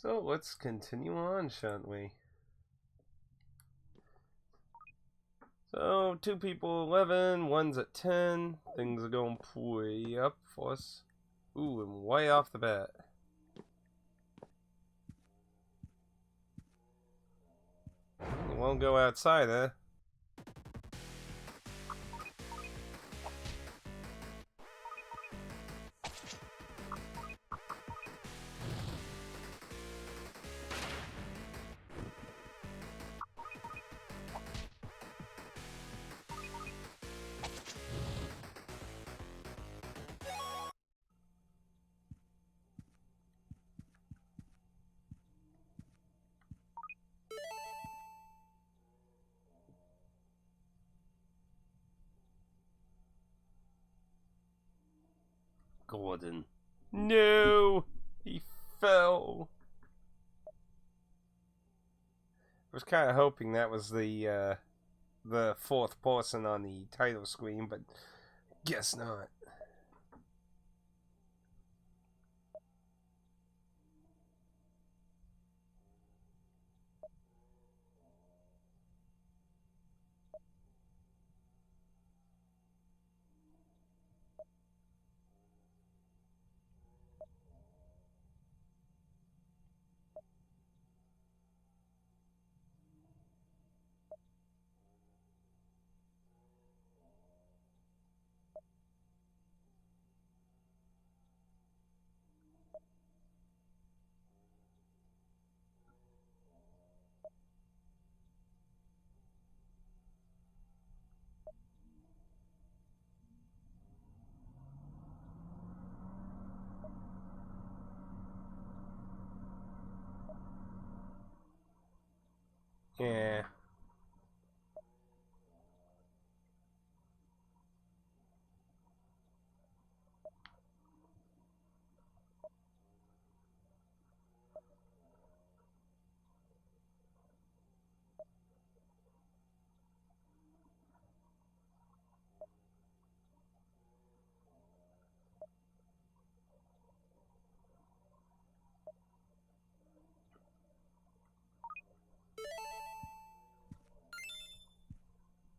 So let's continue on, shan't we? So 2 people 11, one's at 10. Things are going way up for us. Ooh, and way off the bat. You won't go outside, eh? Gordon. No! He fell. I was kind of hoping that was the 4th person on the title screen, but guess not. Yeah.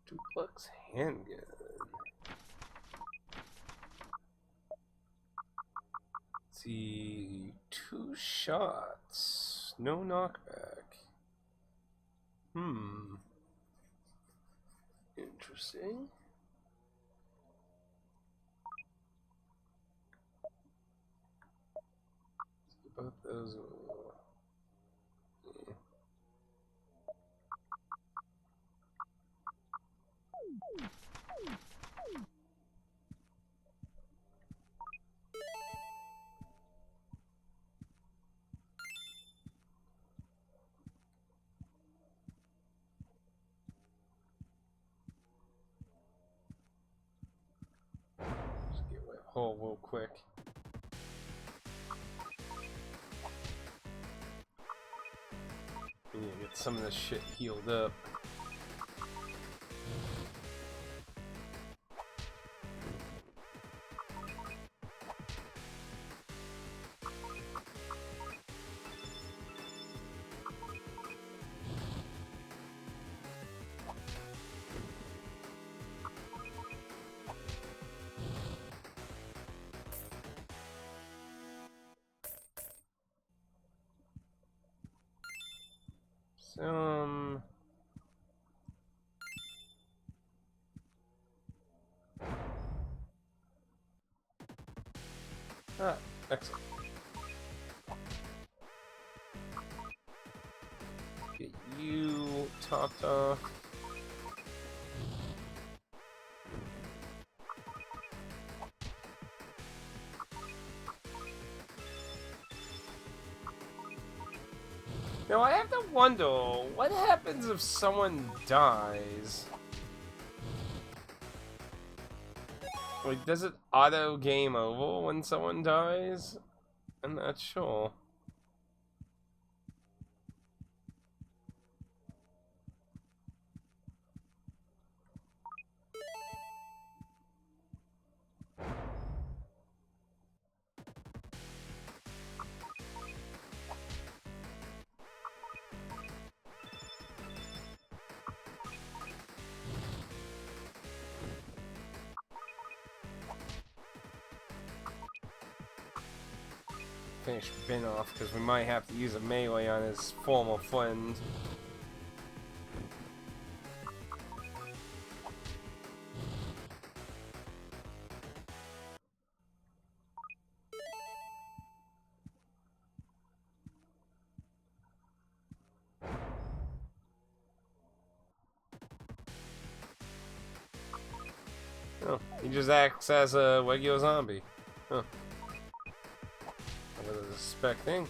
Duplex handgun. Let's see, 2 shots, no knockback. Interesting. Both those. Yeah. Just get away a hole real quick. We need to get some of this shit healed up. Some. Ah, excellent. Get you topped off. Now I have to wonder, what happens if someone dies? Like, does it auto game over when someone dies? I'm not sure. finish Ben off, because we might have to use a melee on his former friend. Oh, he just acts as a regular zombie. Huh. I was expecting.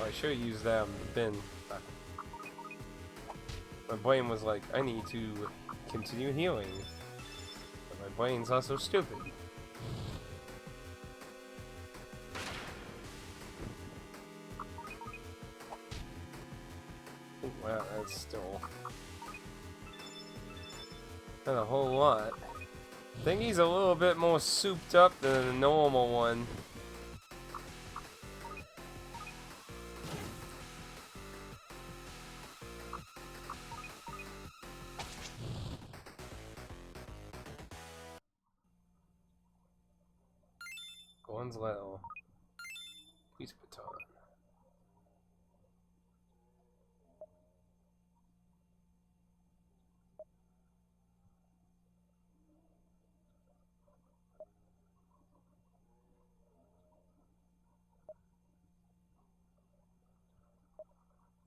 I should have used that bin. My brain was like, I need to continue healing. But my brain's also stupid. Wow, that's still not a whole lot. I think he's a little bit more souped up than the normal one. One's little. Please baton.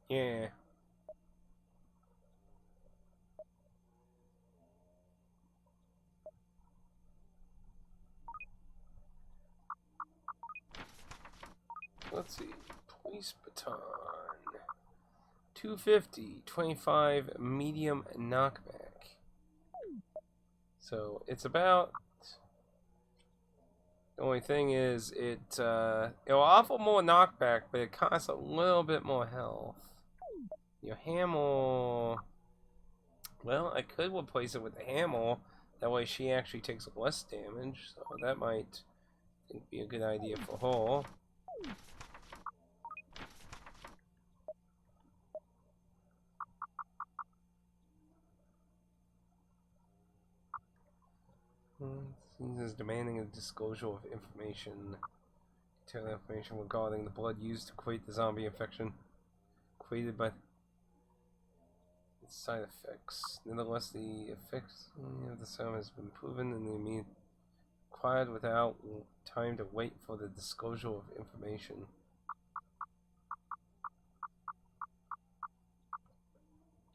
Yeah. Let's see. Police baton. 250, 25 medium knockback. So it's about. The only thing is, it'll offer more knockback, but it costs a little bit more health. Your hammer. Well, I could replace it with the hammer. That way, she actually takes less damage. So that might, I think, be a good idea for her. Is demanding a disclosure of information. Tell information regarding the blood used to create the zombie infection created by its side effects. Nonetheless, the effects of the serum has been proven and the immune acquired without time to wait for the disclosure of information.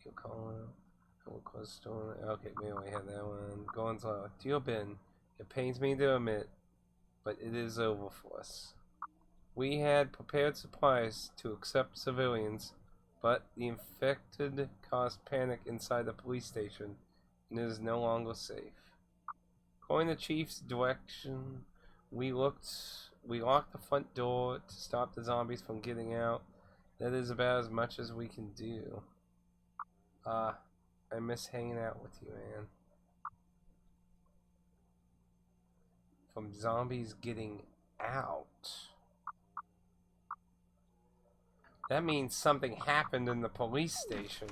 You'll call it. Okay, maybe I had that one. Gonzalo, dear Ben, it pains me to admit, but it is over for us. We had prepared supplies to accept civilians, but the infected caused panic inside the police station, and it is no longer safe. According to the chief's direction, we locked the front door to stop the zombies from getting out. That is about as much as we can do. I miss hanging out with you, man. From zombies getting out. That means something happened in the police station.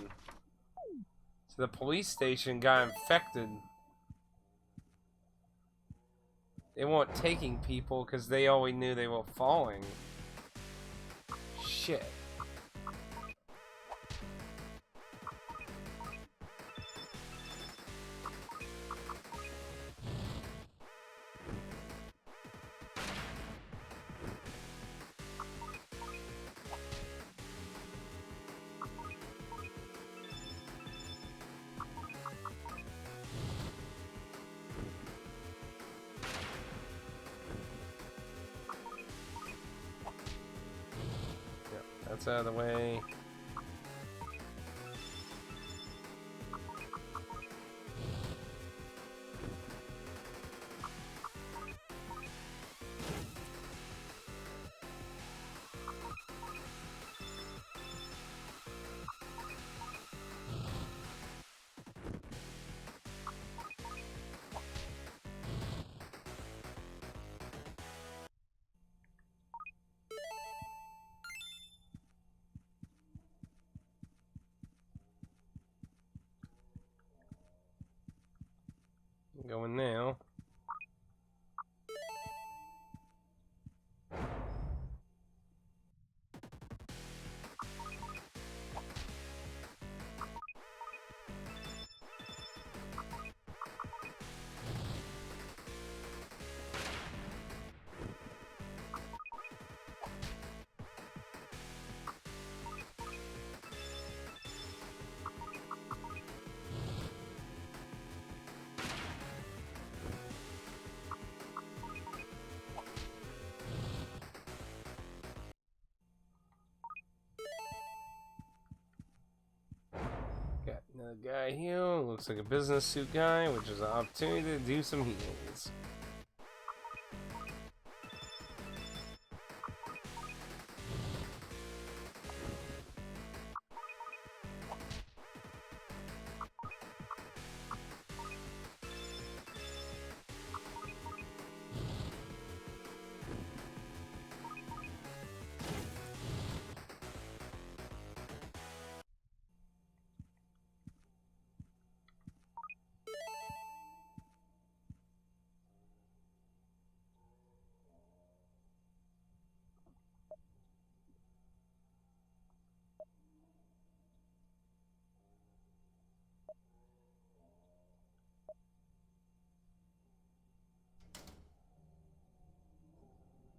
So the police station got infected. They weren't taking people because they already knew they were falling. Shit. That's out of the way. Going now. Got another guy here. Looks like a business suit guy, which is an opportunity to do some heals.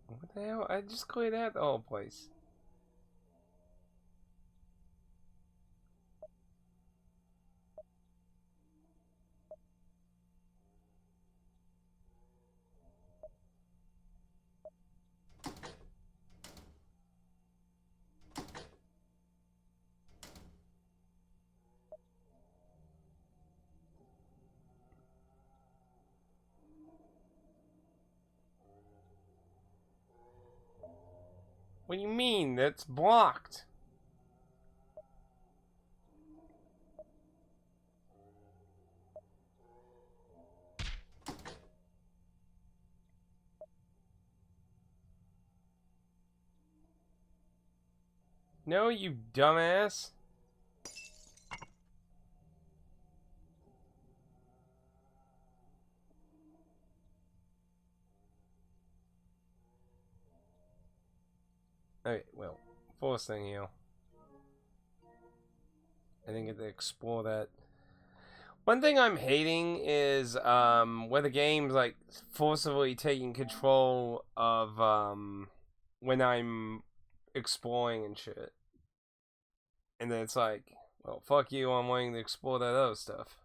What the hell? I just cleared out the whole place. What do you mean? That's blocked. No, you dumbass. Okay, well, first thing here. I didn't get to explore that. One thing I'm hating is where the game's like forcibly taking control of when I'm exploring and shit. And then it's like, well, fuck you, I'm wanting to explore that other stuff.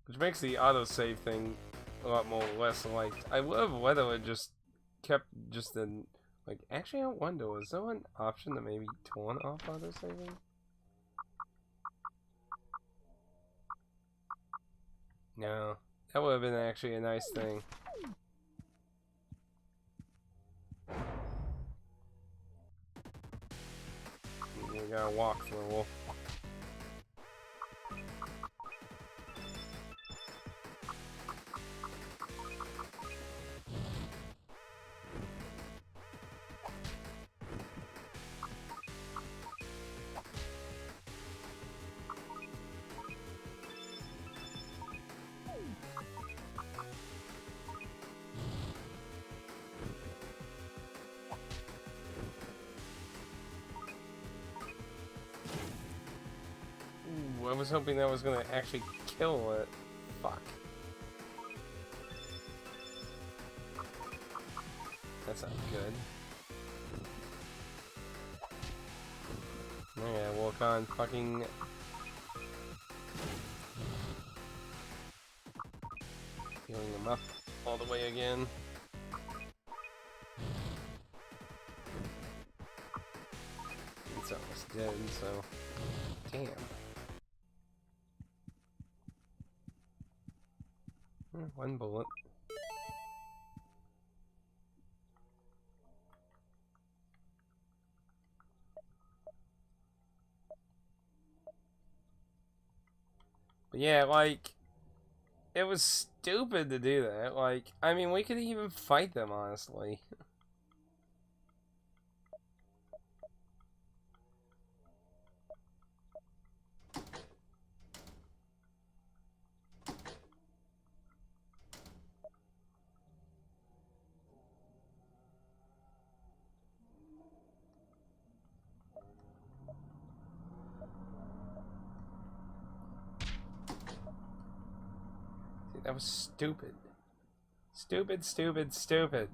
Which makes the autosave thing a lot more less liked. I love whether it just kept just in like actually I wonder, is there an option that maybe turn off autosaving? No. That would have been actually a nice thing. We gotta walk through. I was hoping that was gonna actually kill it. Fuck. That's not good. I gotta work on fucking healing him up all the way again. It's almost dead, so damn. One bullet. But yeah, like, it was stupid to do that. Like, I mean, we could even fight them, honestly. That was stupid. Stupid, stupid, stupid.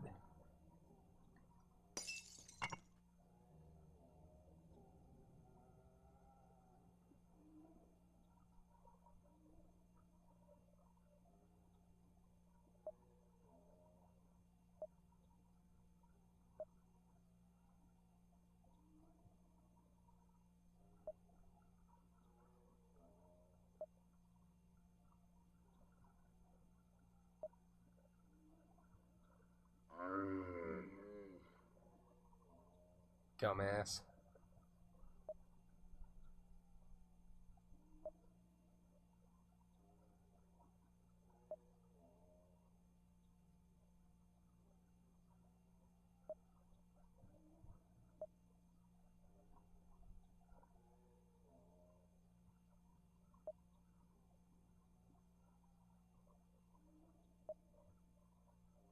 Dumbass.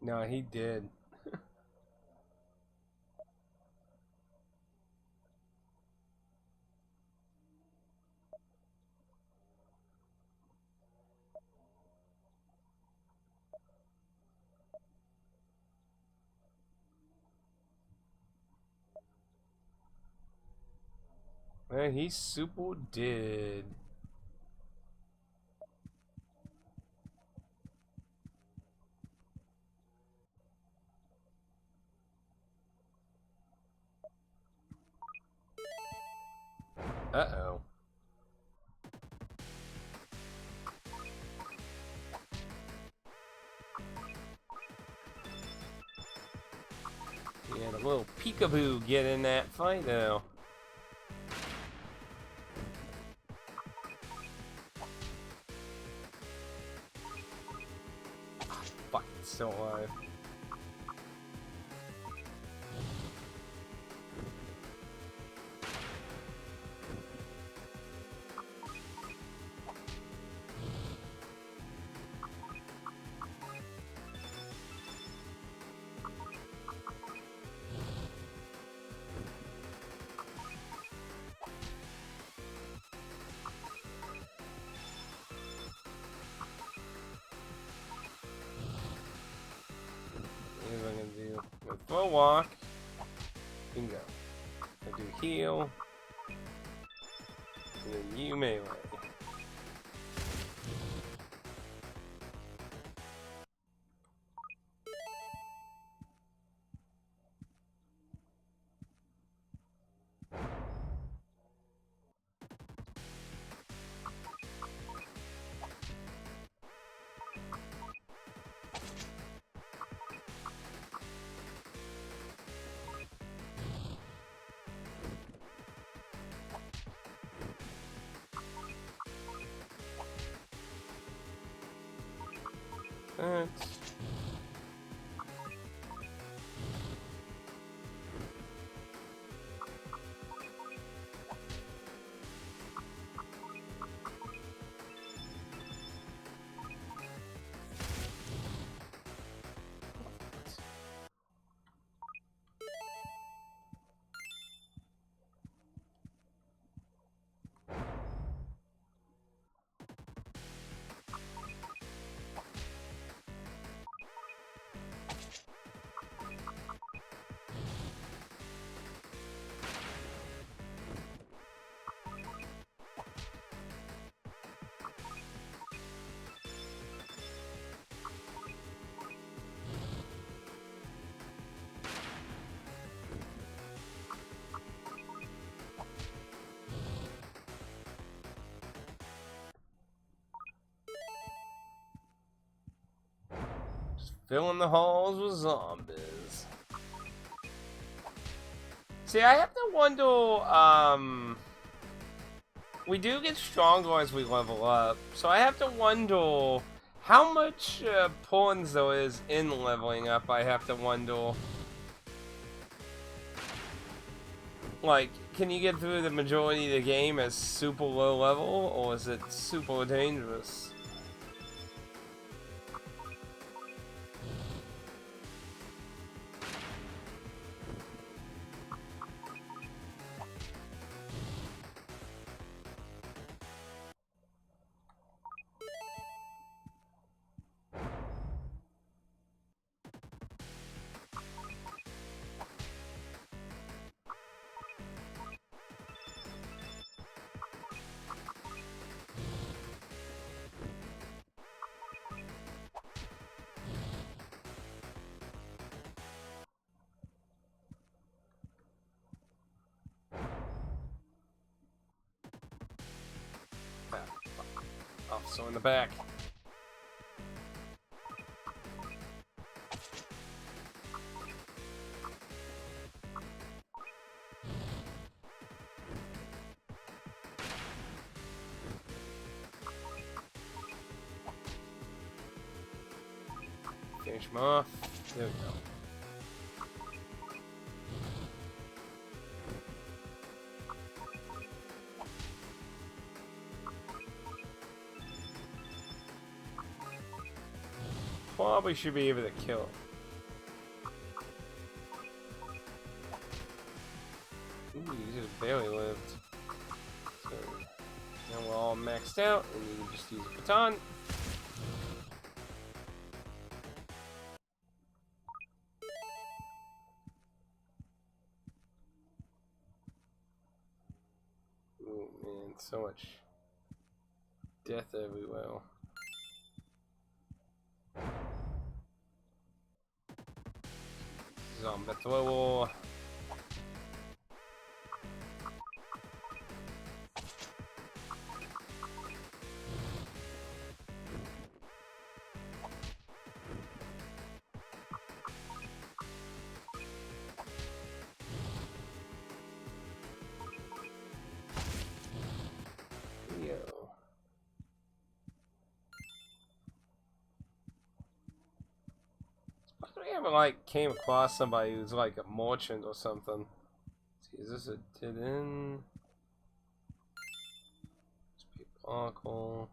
No, he did. Man, he super did. Uh-oh. He had a little peekaboo get in that fight, though. Fuck, it's still alive. What am I gonna do? I'm gonna throw walk. Bingo. I do heal. And then you melee. That's... filling the halls with zombies. See, I have to wonder, we do get stronger as we level up, so I have to wonder how much points there is in leveling up. I have to wonder, like, can you get through the majority of the game as super low level, or is it super dangerous? also in the back. Finish him off. There we go. Probably should be able to kill him. Ooh, he just barely lived. So now we're all maxed out, and we can just use a baton. Oh man, so much death everywhere. Zombie thrower. I ever like came across somebody who's like a merchant or something. See, is this a dead end? Uncle.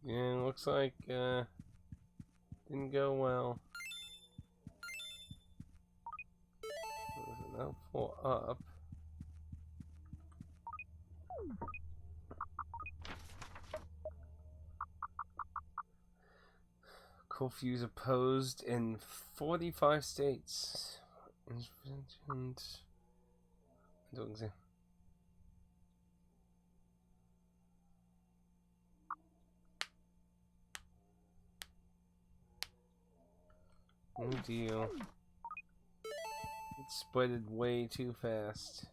Yeah, looks like didn't go well. There's another 4 up. Curfews opposed in 45 states. No deal. It spreaded way too fast.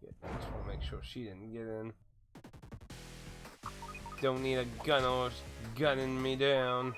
Yeah, I just want to make sure she didn't get in. Don't need a gunner gunning me down.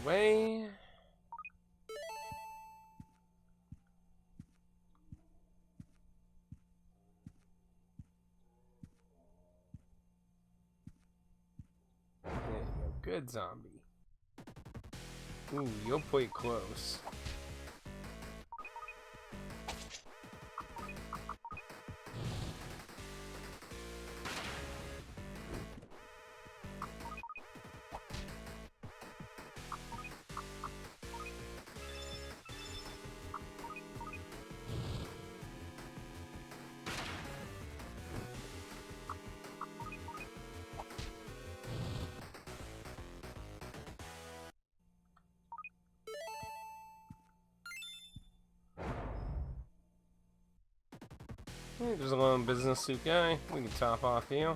Away. There you go. Good zombie. Ooh, you're pretty close. Hey, there's a lone business suit guy. We can top off here.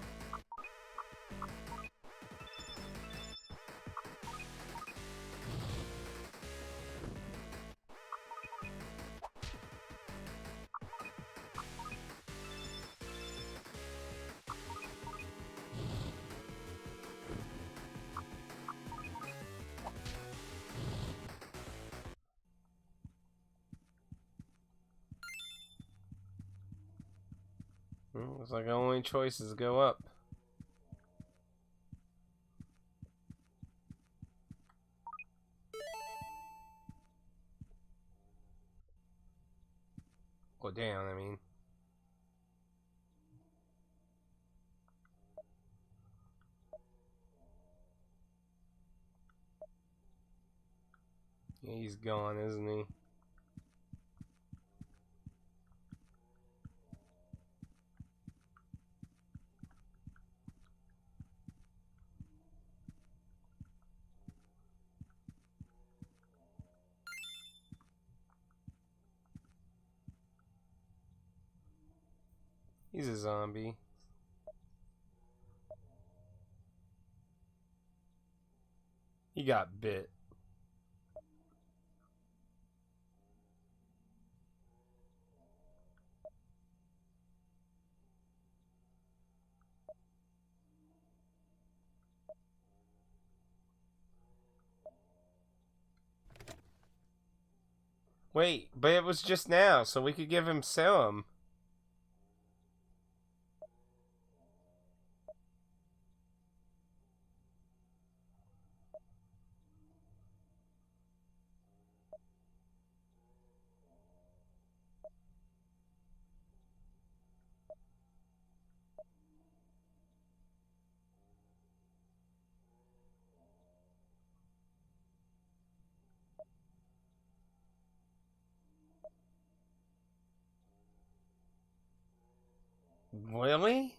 Looks like our only choice is go up. Or down, I mean. Yeah, he's gone, isn't he? He's a zombie. He got bit. Wait, but it was just now, so we could give him serum. Really?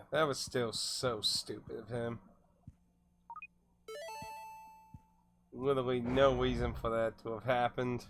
That was still so stupid of him. Literally no reason for that to have happened.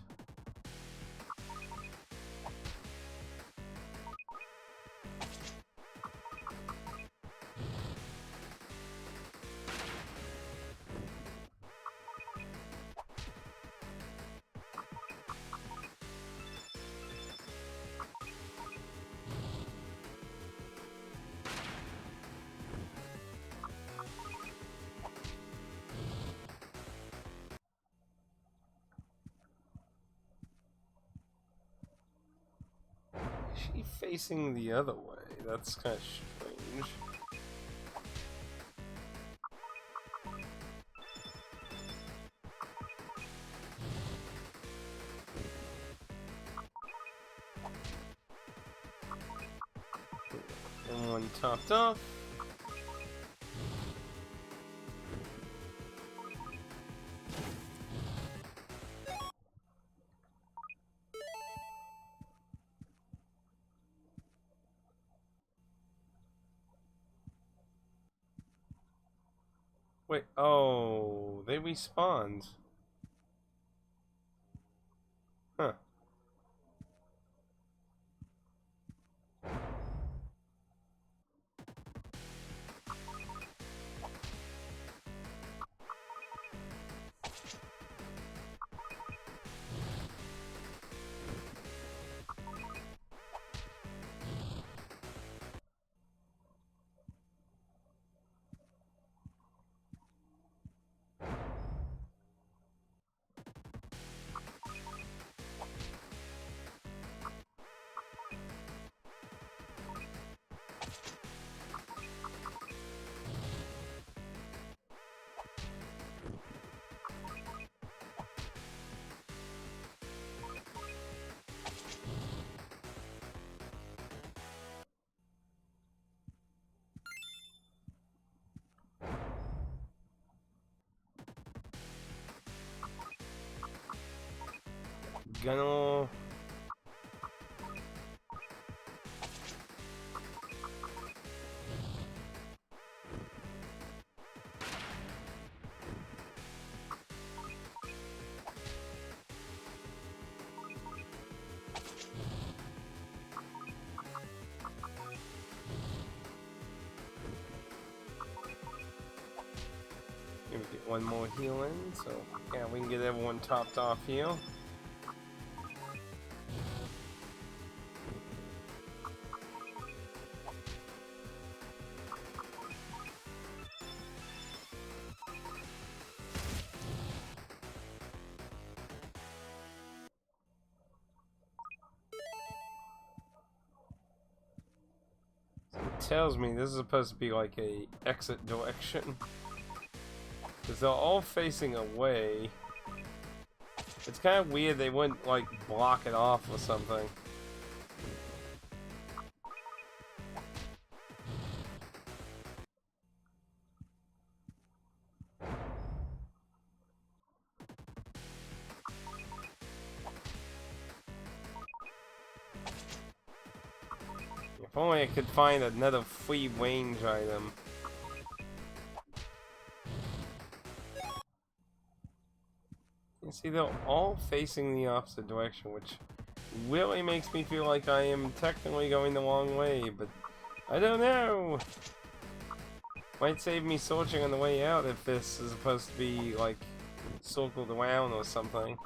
She facing the other way. That's kind of strange. And one topped off. Wait, oh, they respawned. Huh. gonna... Maybe get one more heal in, so yeah, we can get everyone topped off here. It tells me this is supposed to be like a exit direction. Because they're all facing away. It's kind of weird they wouldn't like block it off or something. If only I could find another free range item. You see, they're all facing the opposite direction, which really makes me feel like I am technically going the wrong way, but I don't know. Might save me searching on the way out if this is supposed to be, like, circled around or something.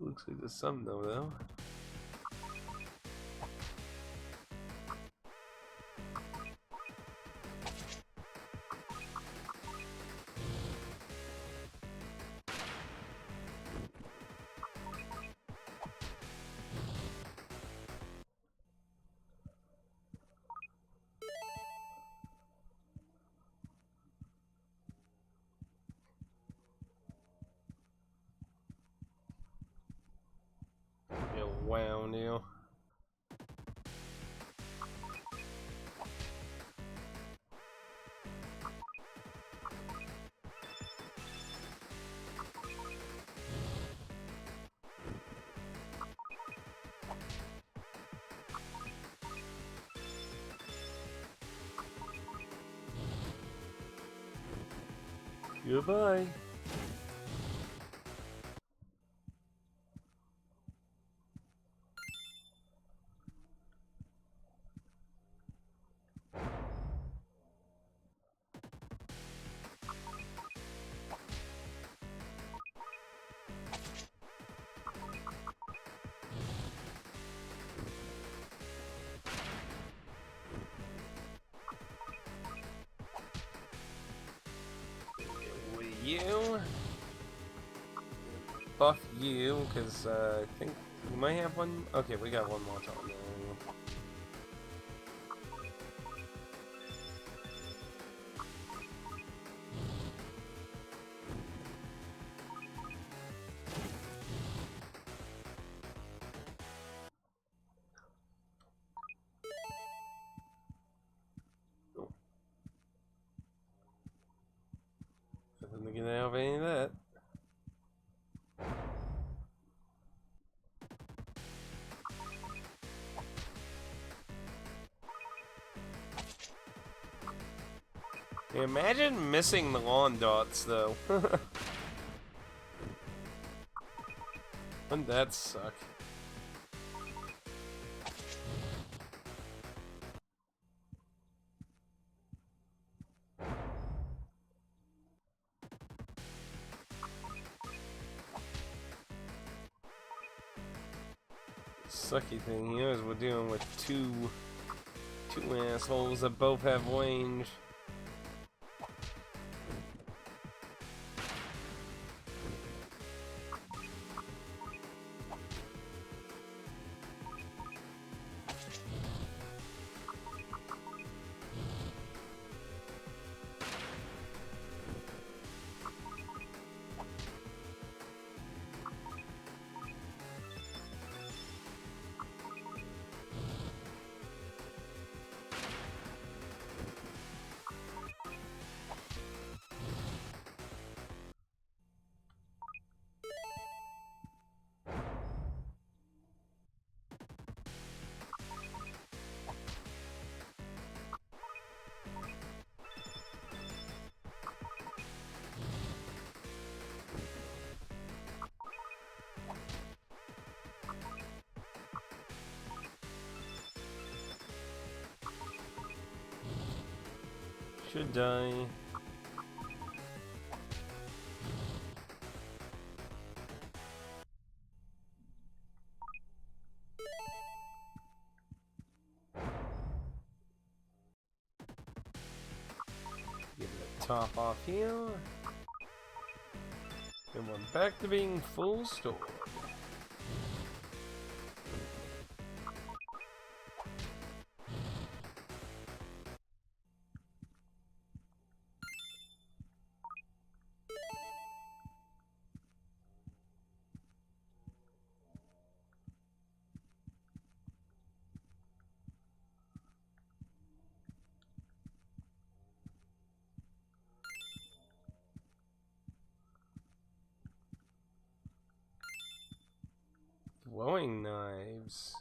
Looks like there's some though. Wow, Neil. Goodbye. You buff you, because I think we might have one. Okay, we got one more time. Nothing to get out of any of that. Imagine missing the lawn darts, though. Wouldn't that suck? Sucky thing here is we're dealing with two assholes that both have range. Should die. Give it a top off here. And we're back to being full store. Throwing knives.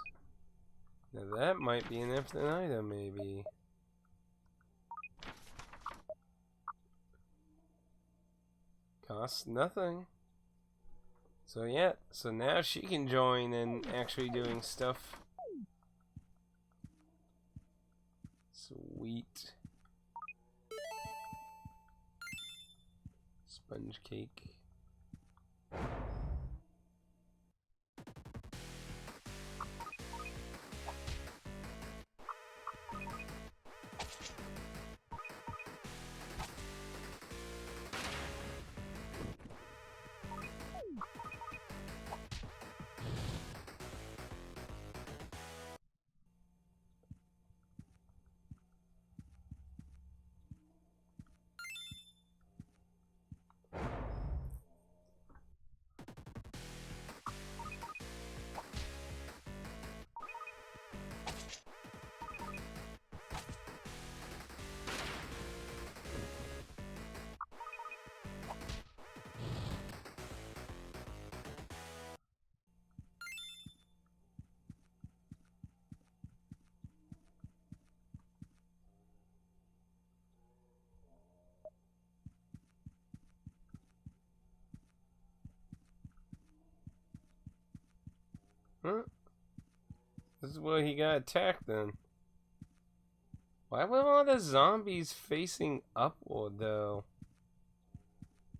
Now that might be an infinite item, maybe. Costs nothing. So yeah, so now she can join in actually doing stuff. Sweet. Sponge cake. Huh? This is where he got attacked then. Why were all the zombies facing upward though?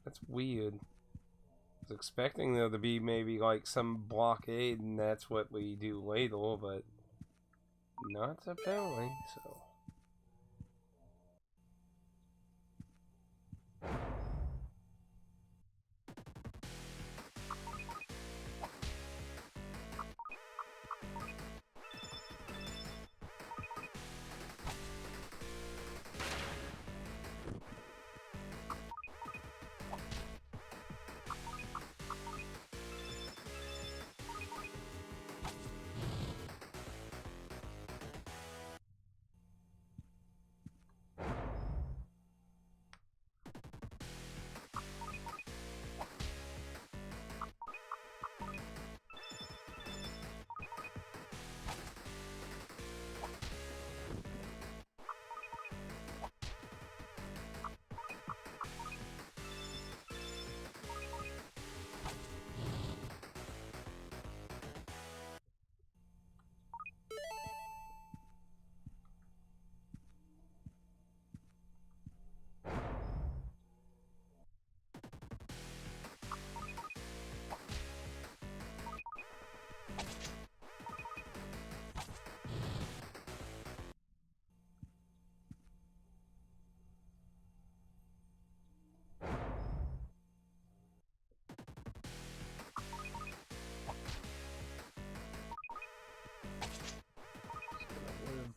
That's weird. I was expecting there to be maybe like some blockade and that's what we do later, but not apparently, so.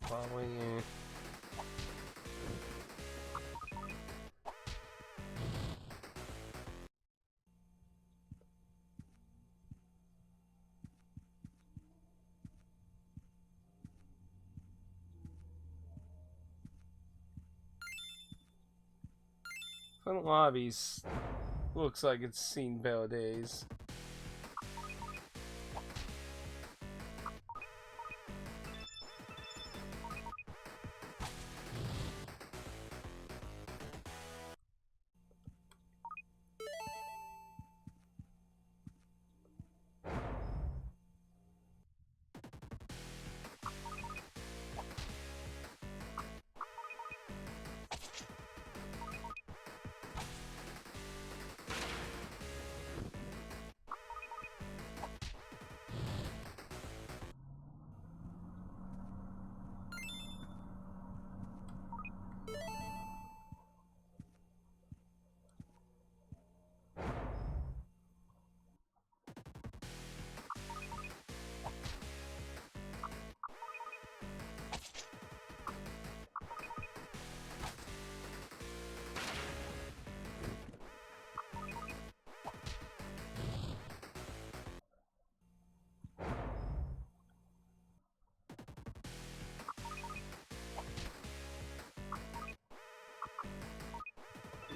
Probably. Front lobbies looks like it's seen better days.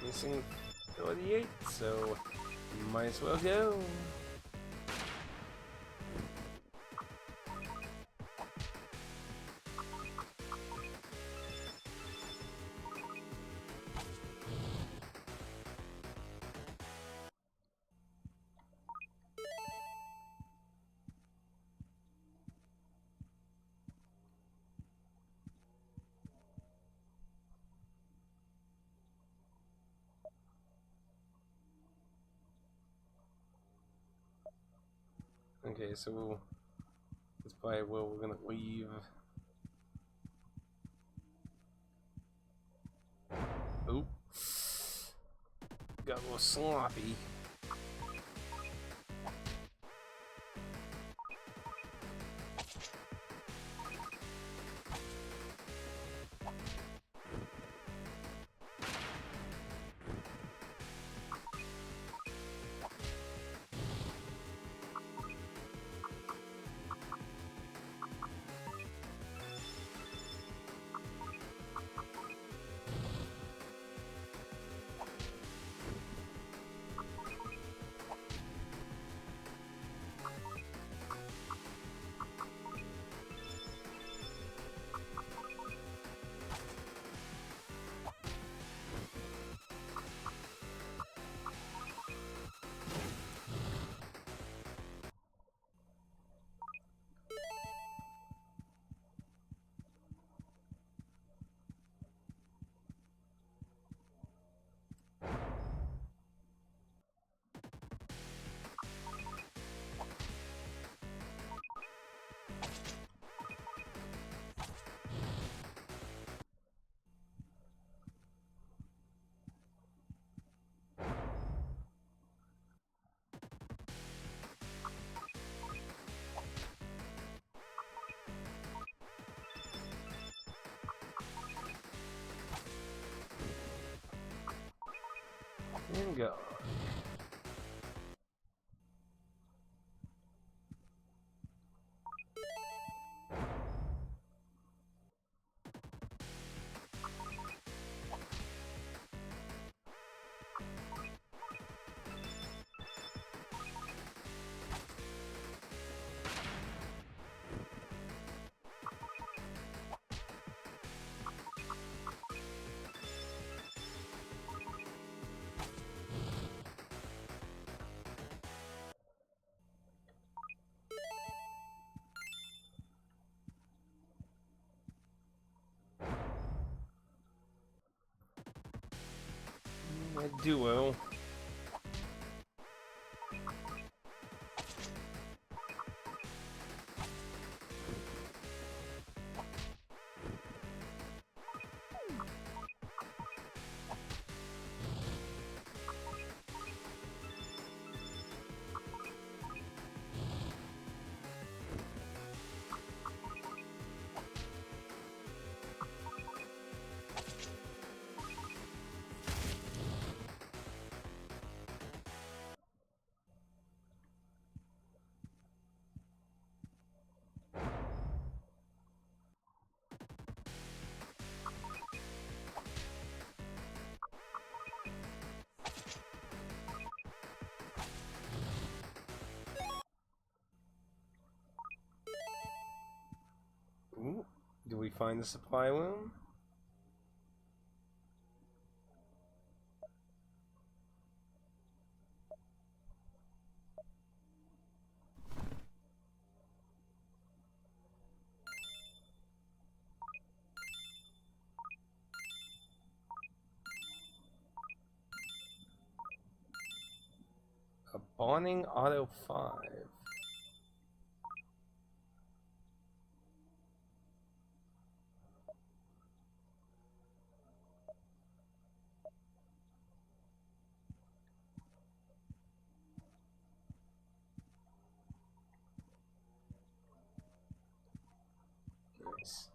missing 48, so might as well go. Okay, so that's probably where we're gonna leave. Oop. Got a little sloppy. And go. A duo. Ooh, do we find the supply room? A Bawning Auto 5. Nice.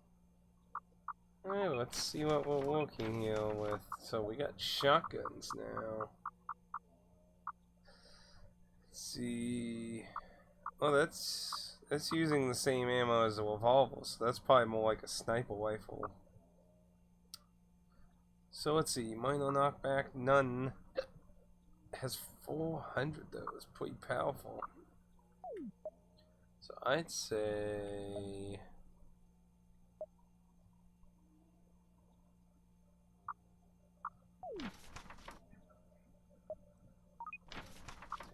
Alright, let's see what we're working here with. So we got shotguns now. Let's see. Oh, that's using the same ammo as a revolver, so that's probably more like a sniper rifle. So let's see. Minor knockback, none. Has 400 though. It's pretty powerful. So I'd say.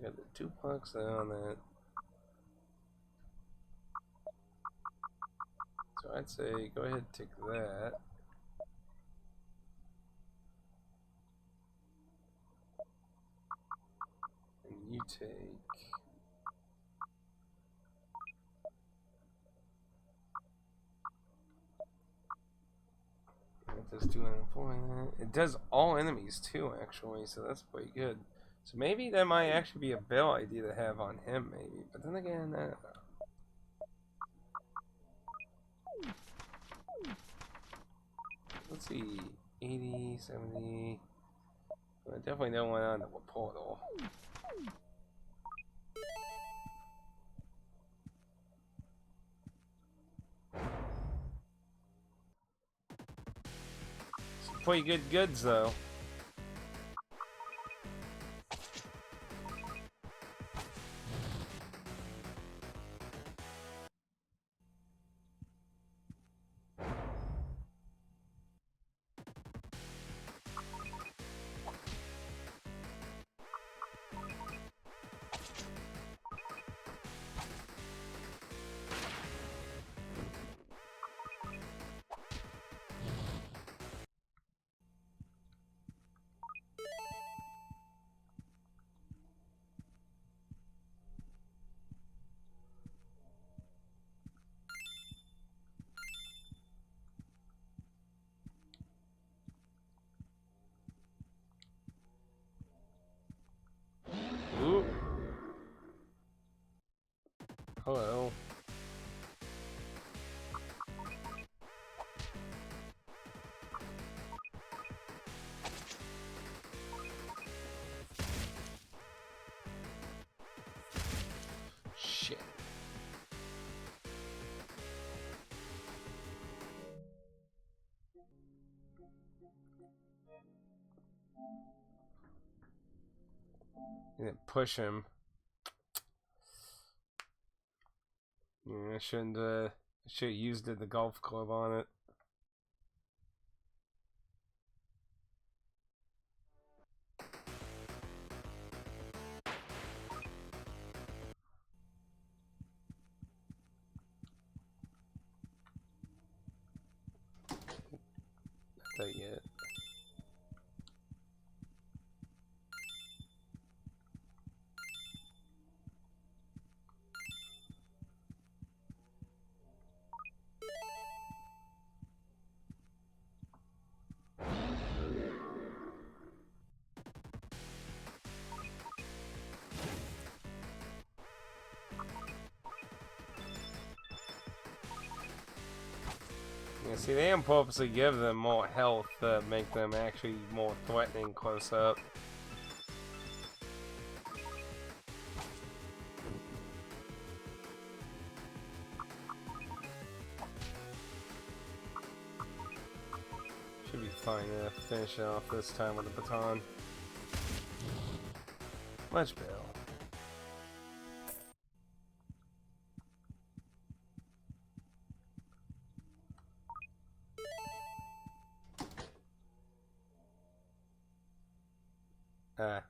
I got the duplex there on that. So I'd say go ahead and take that. And you take. It does 240. It does all enemies too, actually, so that's pretty good. So maybe that might actually be a better idea to have on him, maybe. But then again, I don't know. Let's see, 80, 70. I definitely don't want on the portal. Some pretty good goods, though. Ooh. Hello. Shit. Didn't push him. Yeah, I shouldn't. I should have used the golf club on it. Not that yet. Yeah, see, they didn't purposely give them more health to make them actually more threatening close up. Should be fine to finish it off this time with the baton. Much better. Ah.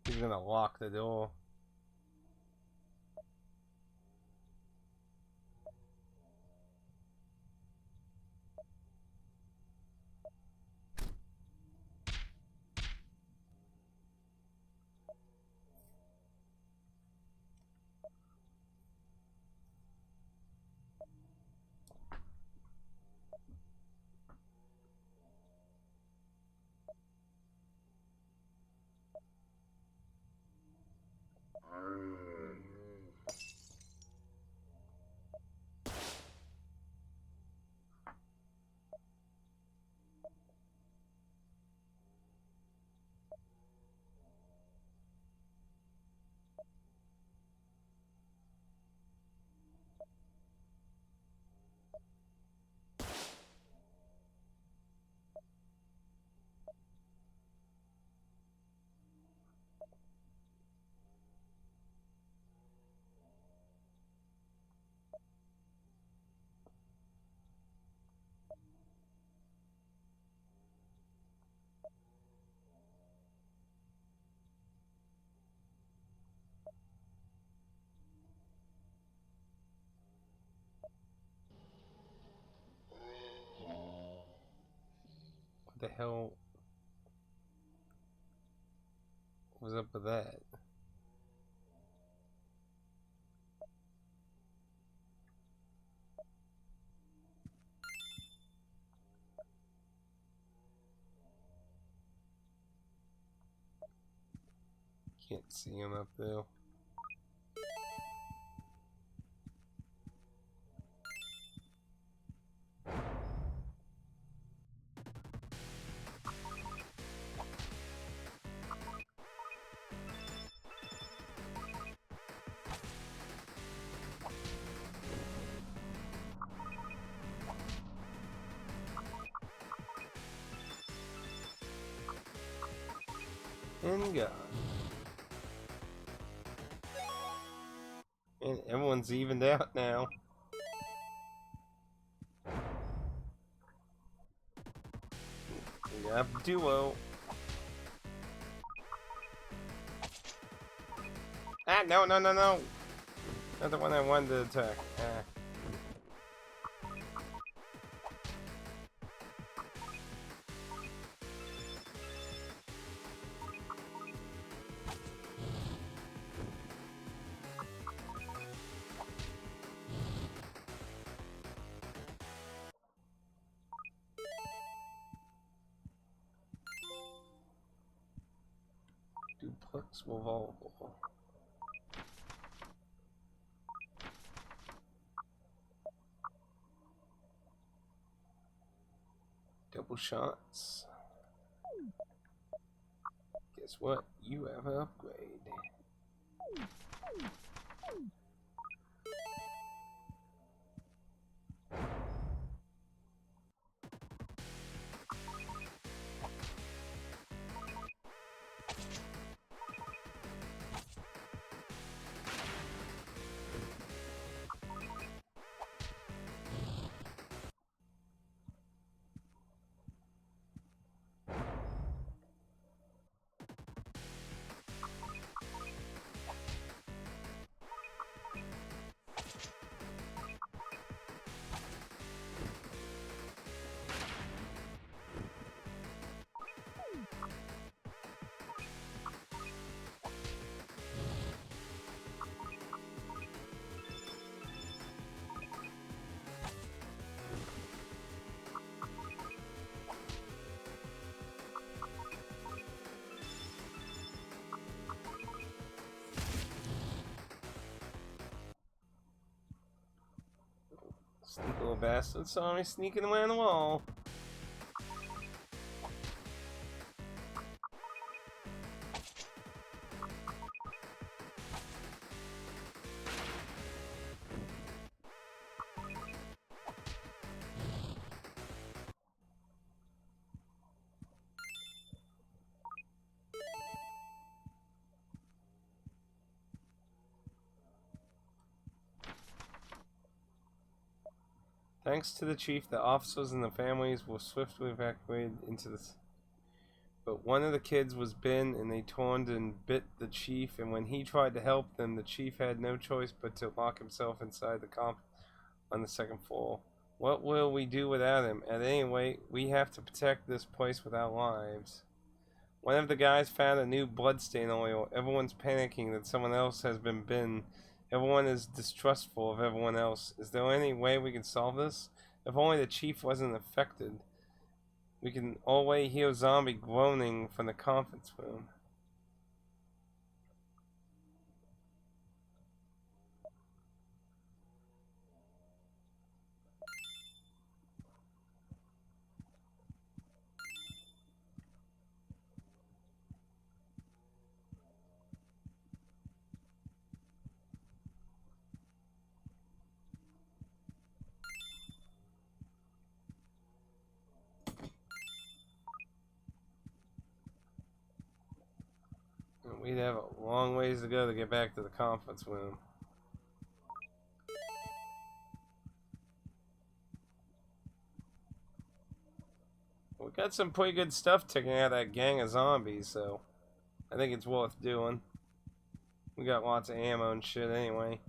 He's gonna lock the door. What the hell was up with that? Can't see him up there. And gone. And everyone's evened out now. We got a duo. Ah, no, no, no, no. Not the one I wanted to attack. Ah. Duplex revolver. Double shots. Guess what? You have an upgrade. Sneak little bastard saw me sneaking away on the wall. Thanks to the chief, the officers and the families were swiftly evacuated into the... But one of the kids was bitten, and they turned and bit the chief, and when he tried to help them, the chief had no choice but to lock himself inside the comp on the second floor. What will we do without him? At any rate, we have to protect this place with our lives. One of the guys found a new bloodstain oil. Everyone's panicking that someone else has been bitten. Everyone is distrustful of everyone else. Is there any way we can solve this? If only the chief wasn't affected. We can always hear zombie groaning from the conference room. We'd have a long ways to go to get back to the conference room. We got some pretty good stuff taking out that gang of zombies, so I think it's worth doing. We got lots of ammo and shit anyway.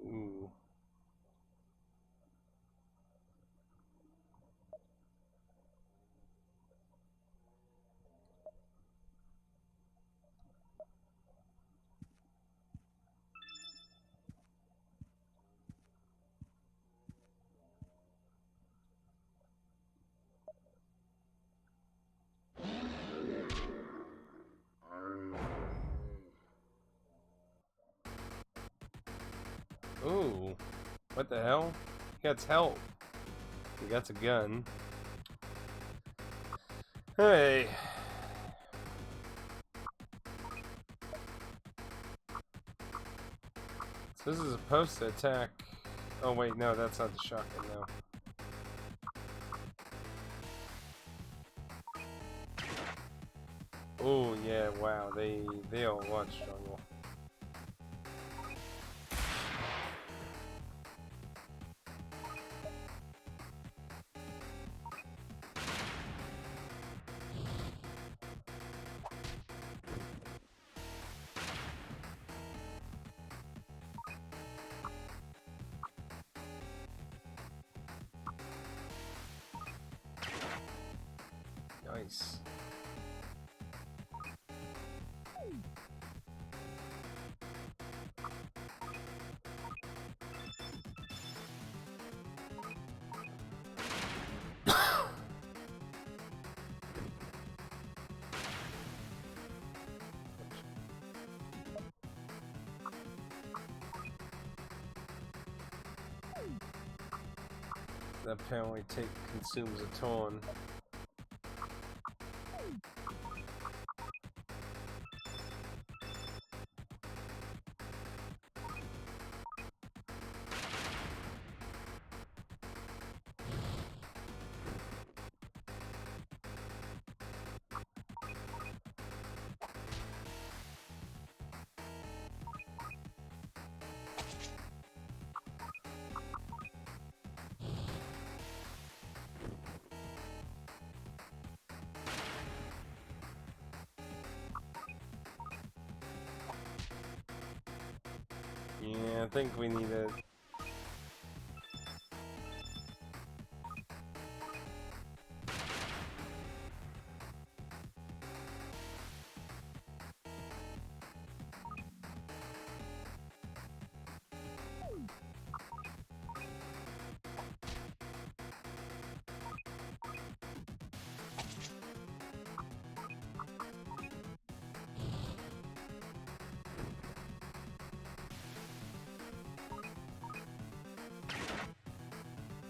Ooh. Ooh. What the hell? He gets help. He got a gun. Hey. So this is supposed to attack. Oh wait, no, that's not the shotgun now. Oh yeah, wow, they are a lot stronger. Nice. That apparently consumes a ton. Yeah, I think we need it.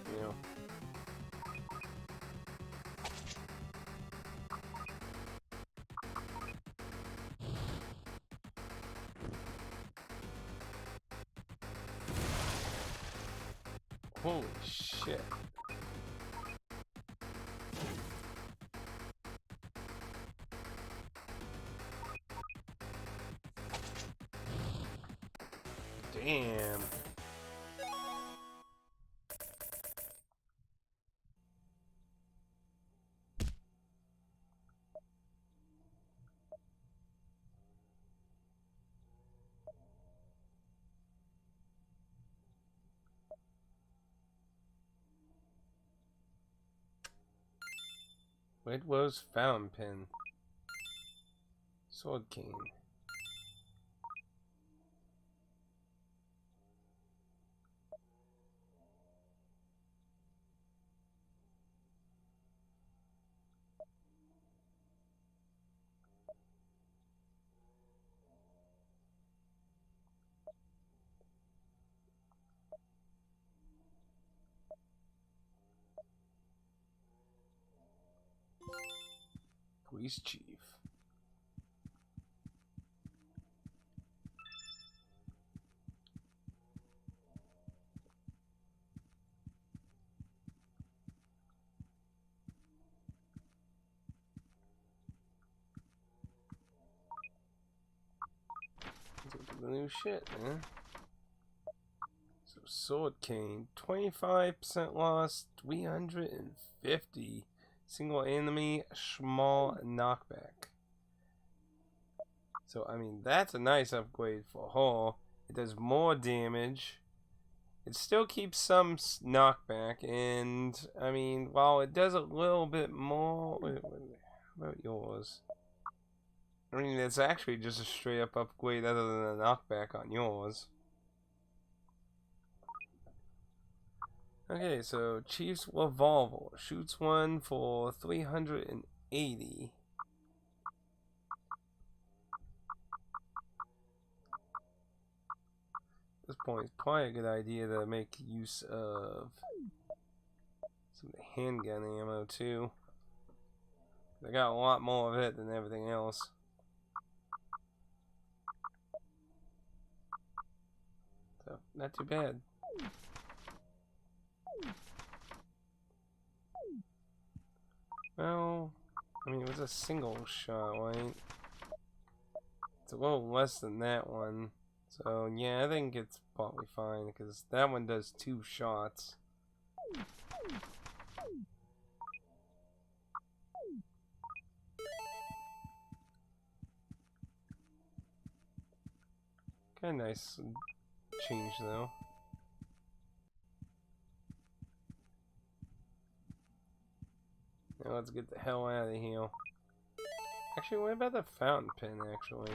You know. Holy shit. Damn. It was fountain pen. Sword cane. Police chief. Look at the new shit, man. So sword cane, 25% loss, 350. Single enemy, small knockback. So, I mean, that's a nice upgrade for her. It does more damage. It still keeps some knockback. And, I mean, while it does a little bit more... Wait, how about yours? I mean, it's actually just a straight up upgrade other than a knockback on yours. Okay, so Chief's Revolver shoots one for 380. At this point, it's probably a good idea to make use of some handgun ammo too. I got a lot more of it than everything else. So, not too bad. Well, I mean, it was a single shot, right? It's a little less than that one. So, yeah, I think it's probably fine, because that one does 2 shots. Kinda nice change, though. Now let's get the hell out of here. Actually, what about the fountain pen, actually?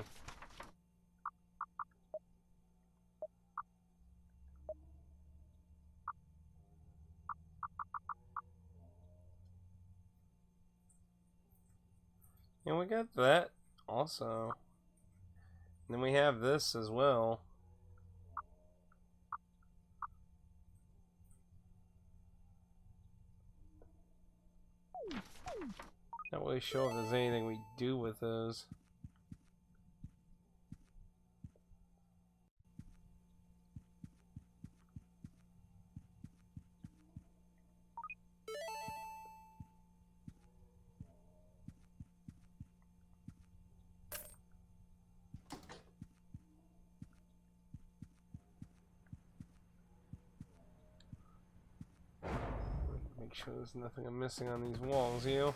And we got that also. And then we have this as well. Not really sure if there's anything we do with those. Make sure there's nothing I'm missing on these walls here.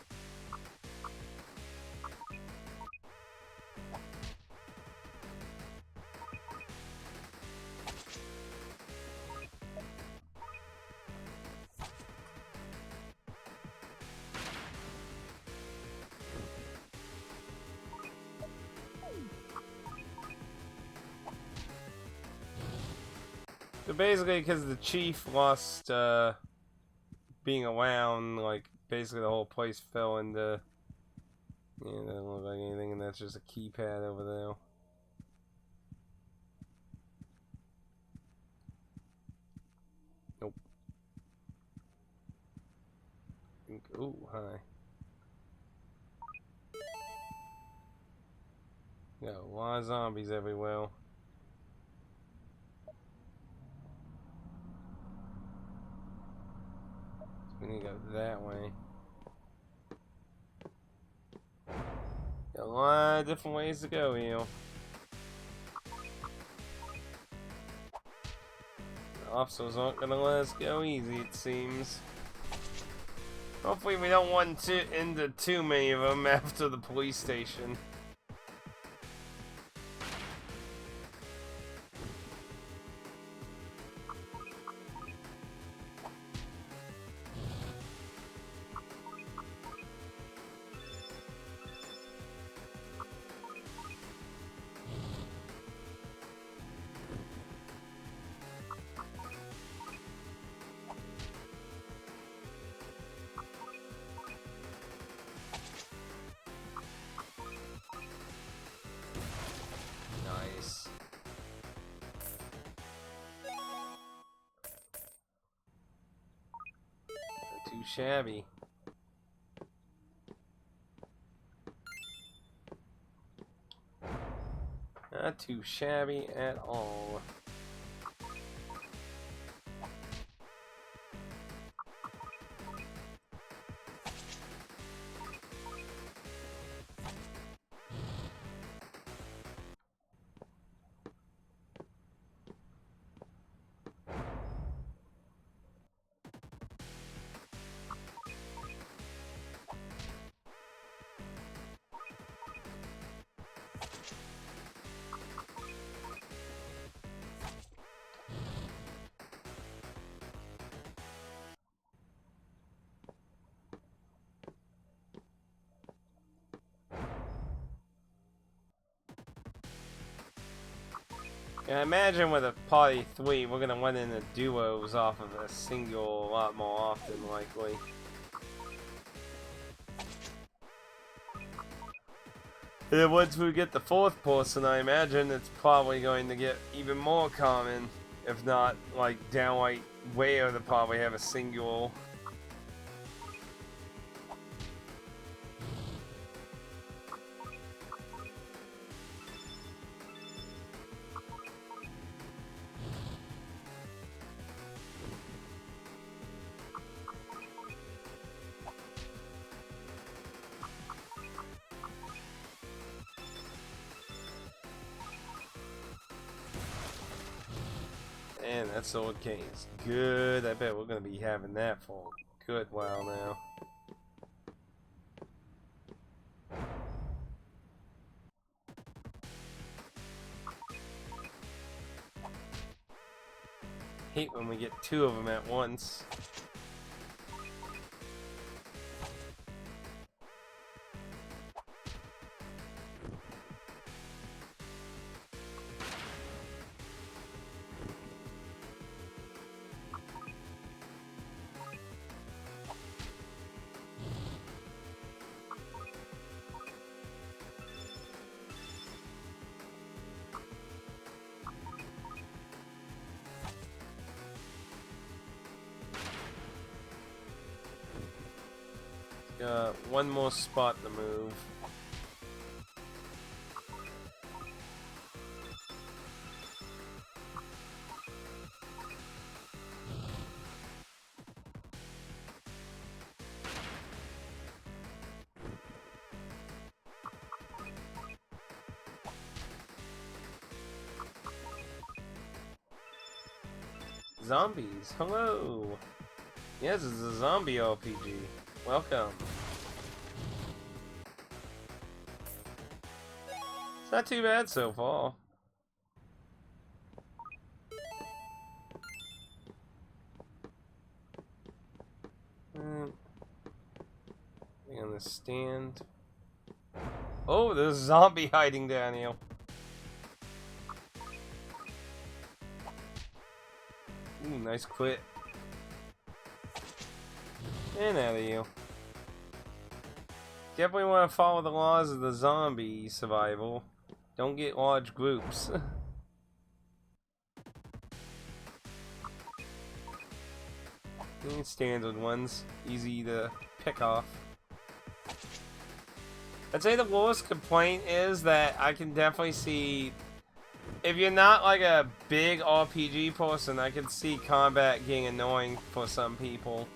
So basically, because the chief lost being around, like, basically the whole place fell into... Yeah, it doesn't look like anything, and that's just a keypad over there. Nope. Ooh, hi. Got a lot of zombies everywhere. We need to go that way. Got a lot of different ways to go here. The officers aren't gonna let us go easy, it seems. Hopefully we don't want to into too many of them after the police station. Nice. Not too shabby. not too shabby at all. Yeah, I imagine with a party 3, we're gonna run into duos off of a single a lot more often, likely. And then once we get the 4th person, I imagine it's probably going to get even more common, if not, like, downright rare to probably have a single. Man, that sword cane is good. I bet we're gonna be having that for a good while now. Hate when we get 2 of them at once. One more spot to move. Zombies, hello! Yes, it's a zombie RPG. Welcome. It's not too bad so far. Thing on the stand. Oh, there's a zombie hiding down here. Ooh, nice quit. And out of you. Definitely want to follow the laws of the zombie survival. Don't get large groups. Standard ones, easy to pick off. I'd say the worst complaint is that I can definitely see, if you're not like a big RPG person, I can see combat getting annoying for some people.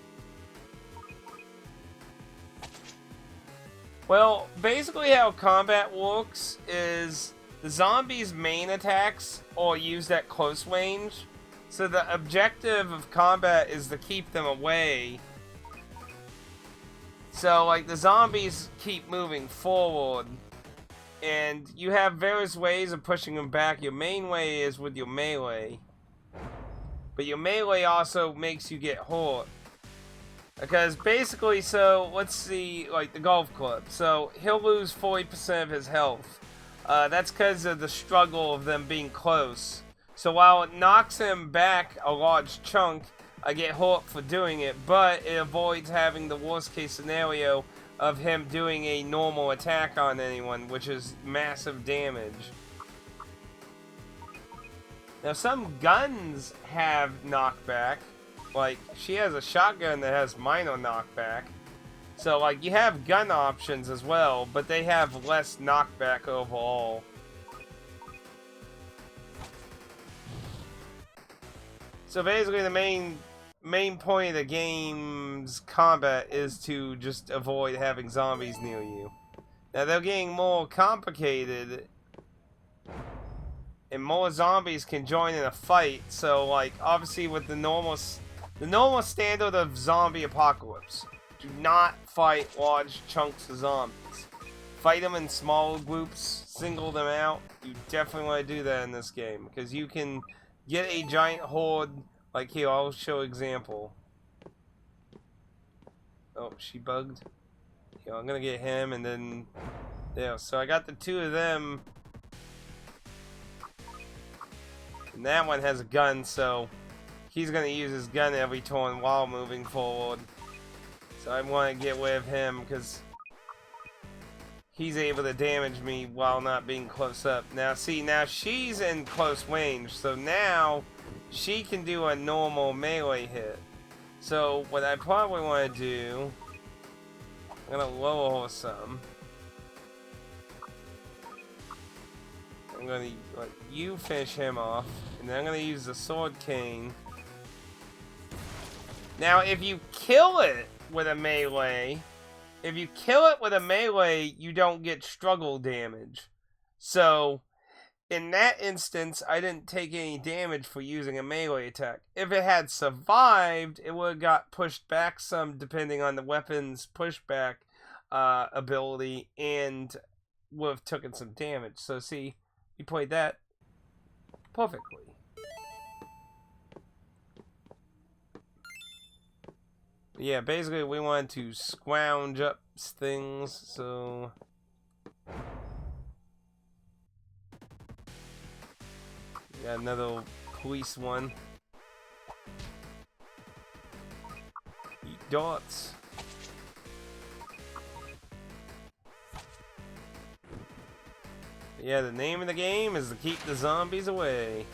Well, basically how combat works is the zombies' main attacks are used at close range. So the objective of combat is to keep them away. So, like, the zombies keep moving forward. And you have various ways of pushing them back. Your main way is with your melee. But your melee also makes you get hurt. Because basically, so, let's see, like, the golf club. So, he'll lose 40% of his health. That's because of the struggle of them being close. So while it knocks him back a large chunk, I get hurt for doing it, but it avoids having the worst case scenario of him doing a normal attack on anyone, which is massive damage. Now some guns have knockback, like she has a shotgun that has minor knockback. So like you have gun options as well, but they have less knockback overall. So basically, the main point of the game's combat is to just avoid having zombies near you. Now they're getting more complicated, and more zombies can join in a fight. So, like, obviously, with the normal standard of zombie apocalypse, do not fight large chunks of zombies. Fight them in small groups, single them out. You definitely want to do that in this game, because you can get a giant horde. Like here, I'll show example. Oh, she bugged. Here, I'm gonna get him, and then yeah. So I got the two of them, and that one has a gun, so he's gonna use his gun every turn while moving forward. So I want to get rid of him because he's able to damage me while not being close up. Now, see, now she's in close range, so now she can do a normal melee hit. So what I probably want to do, I'm gonna lower her some. I'm gonna let you finish him off, and then I'm gonna use the sword cane. Now, if you kill it with a melee, you don't get struggle damage. So in that instance, I didn't take any damage for using a melee attack. If it had survived, it would have got pushed back some depending on the weapon's pushback ability, and would have taken some damage. So see, you played that perfectly. Yeah, basically we wanted to scrounge up things, so got another police one. Eat darts. Yeah, the name of the game is to keep the zombies away.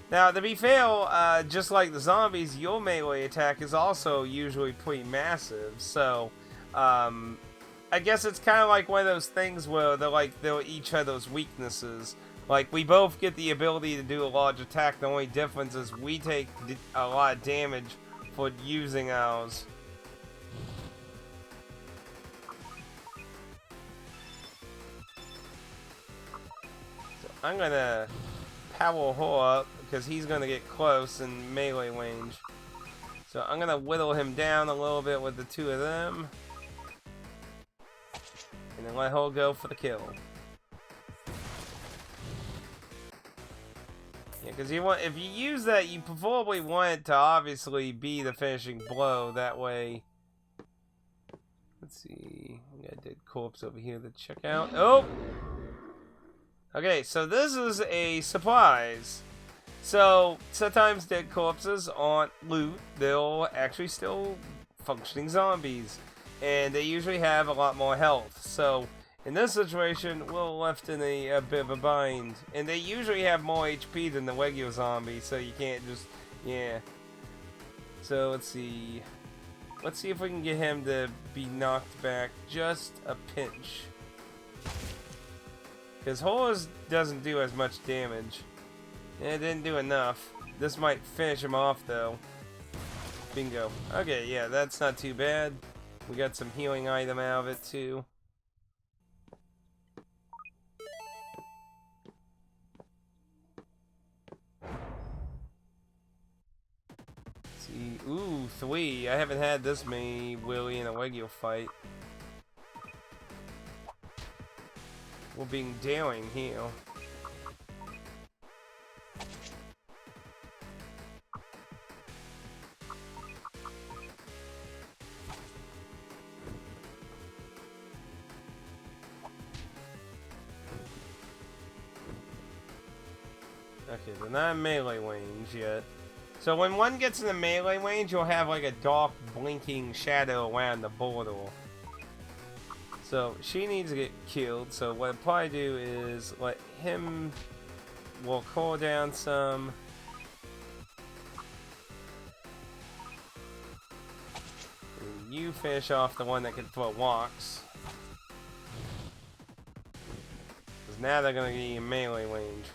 Now, to be fair, just like the zombies, your melee attack is also usually pretty massive. So, I guess it's kind of like one of those things where they're each other's weaknesses. Like, we both get the ability to do a large attack. The only difference is we take a lot of damage for using ours. So I'm gonna power her up because he's gonna get close in melee range. So I'm gonna whittle him down a little bit with the two of them, and then let her go for the kill. Yeah, because if you use that, you probably want it to obviously be the finishing blow. That way. Let's see. We got a dead corpse over here to check out. Oh! Okay, so this is a surprise. So, sometimes dead corpses aren't loot. They're actually still functioning zombies. And they usually have a lot more health. So, in this situation, we're left in a bit of a bind. And they usually have more HP than the regular zombie, so you can't just, yeah. So, let's see. Let's see if we can get him to be knocked back just a pinch. Because Horrors doesn't do as much damage. It didn't do enough. This might finish him off, though. Bingo. Okay, yeah, that's not too bad. We got some healing item out of it, too. See, ooh, 3. I haven't had this many Willy in a regular fight. We're being daring here. Okay, they're not in melee range yet. So when one gets in the melee range, you'll have like a dark blinking shadow around the border. So she needs to get killed, so what I'll probably do is let him walk her down some. And you finish off the one that can throw rocks. Because now they're going to be in melee range.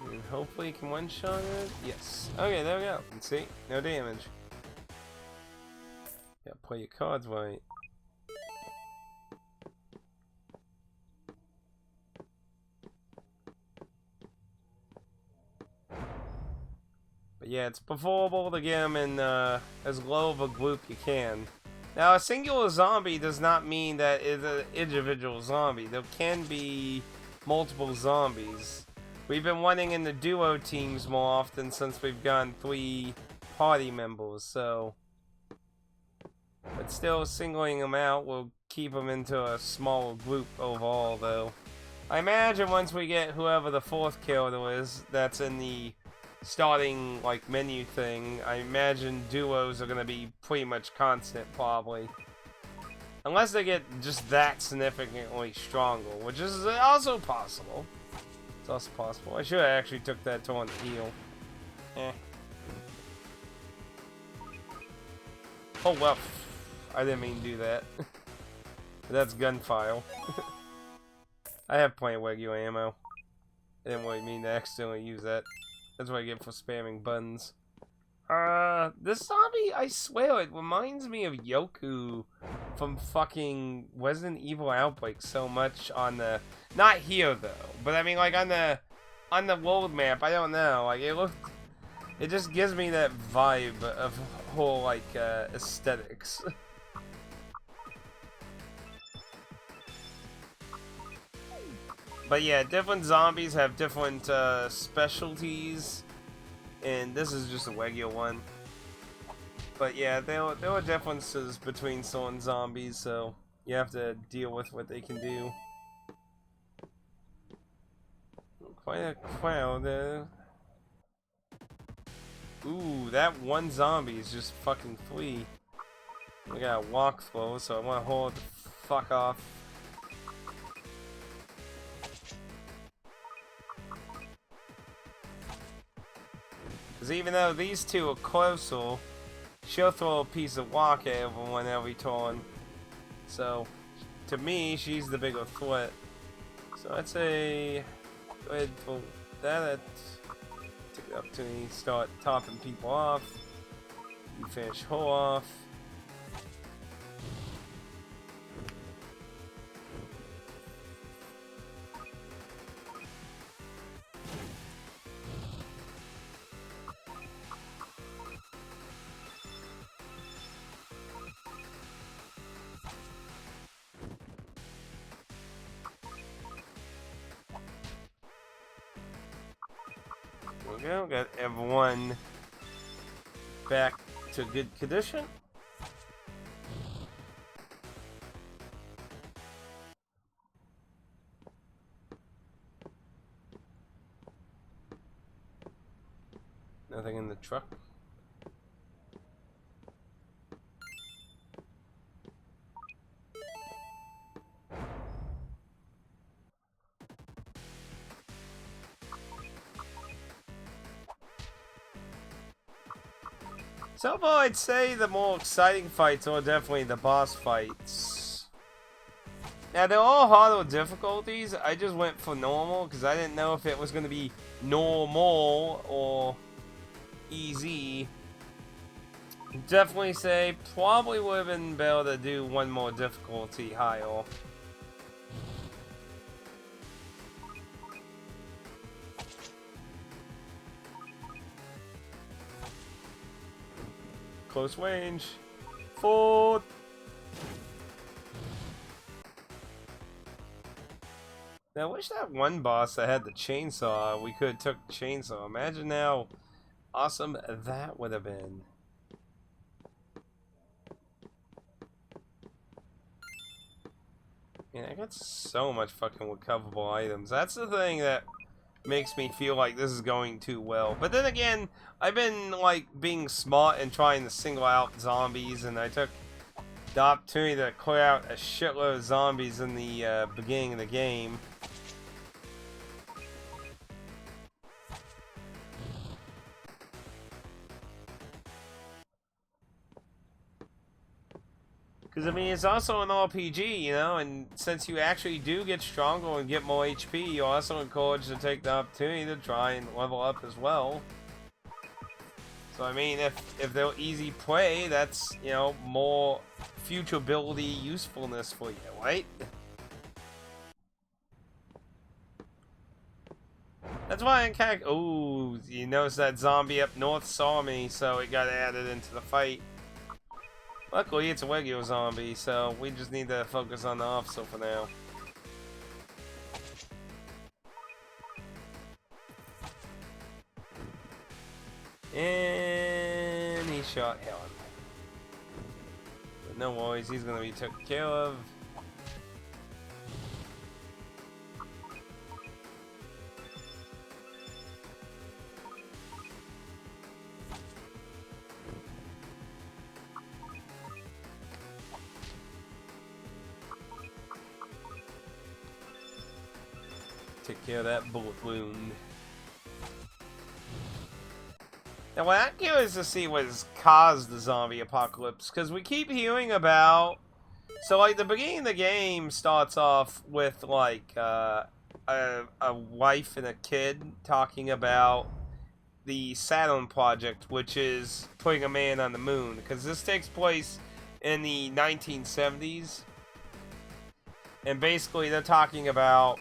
And hopefully you can one-shot it. Yes. Okay, there we go. And see? No damage. Gotta play your cards right. But yeah, it's preferable to get them in as low of a group you can. Now, a singular zombie does not mean that it's an individual zombie. There can be multiple zombies. We've been running in the duo teams more often since we've gotten 3 party members, so... But still, singling them out will keep them into a smaller group overall, though. I imagine once we get whoever the 4th killer is, that's in the starting like menu thing, I imagine duos are gonna be pretty much constant, probably. Unless they get just that significantly stronger, which is also possible. It's also possible. I should have actually took that to on the heal. Eh. Oh well. I didn't mean to do that. That's gunfire. I have plenty of regular ammo. I didn't really mean to accidentally use that. That's what I get for spamming buttons. This zombie, I swear, it reminds me of Yoku from fucking Resident Evil Outbreak so much on the... Not here, though. But I mean, like, on the world map, I don't know. Like, it just gives me that vibe of whole, like, aesthetics. But yeah, different zombies have different specialties, and this is just a regular one. But yeah, there are differences between certain zombies, so you have to deal with what they can do. Quite a crowd. Ooh, that one zombie is just fucking free. We got a walk flow, so I want to hold the fuck off. Because even though these two are closer, she'll throw a piece of walk at everyone every turn. So, to me, she's the bigger threat. So I'd say, go ahead and pull that. Take the opportunity to start topping people off. You finish her off. There we go, got everyone back to good condition. Nothing in the truck. So far, I'd say the more exciting fights are definitely the boss fights. Now, they're all harder difficulties. I just went for normal because I didn't know if it was going to be normal or easy. Definitely say probably would have been better to do one more difficulty higher. Close range. Forward. Now, I wish that one boss that had the chainsaw, we could have took the chainsaw. Imagine how awesome that would have been. Man, I got so much fucking recoverable items. That's the thing that makes me feel like this is going too well. But then again, I've been like being smart and trying to single out zombies, and I took the opportunity to clear out a shitload of zombies in the beginning of the game. Because, I mean, it's also an RPG, you know, and since you actually do get stronger and get more HP, you're also encouraged to take the opportunity to try and level up as well. So, I mean, if they're easy play, that's, you know, more future ability usefulness for you, right? That's why I kind of... Oh, you notice that zombie up north saw me, so it got added into the fight. Luckily, it's a regular zombie, so we just need to focus on the officer for now. And he shot Helen. But no worries, he's gonna be taken care of. Take care of that bullet wound. Now, what I'm curious to see what has caused the zombie apocalypse, because we keep hearing about... So, like, the beginning of the game starts off with, like, a wife and a kid talking about the Saturn project, which is putting a man on the moon, because this takes place in the 1970s. And basically, they're talking about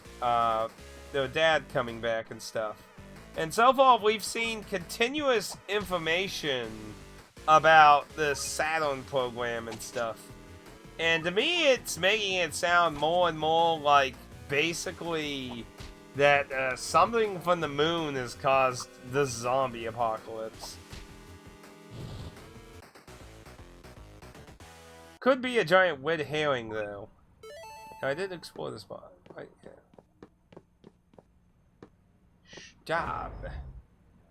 their dad coming back and stuff. And so far, we've seen continuous information about the Saturn program and stuff. And to me, it's making it sound more and more like basically that something from the moon has caused the zombie apocalypse. Could be a giant red herring, though. I did explore the spot. Right, yeah. Stop.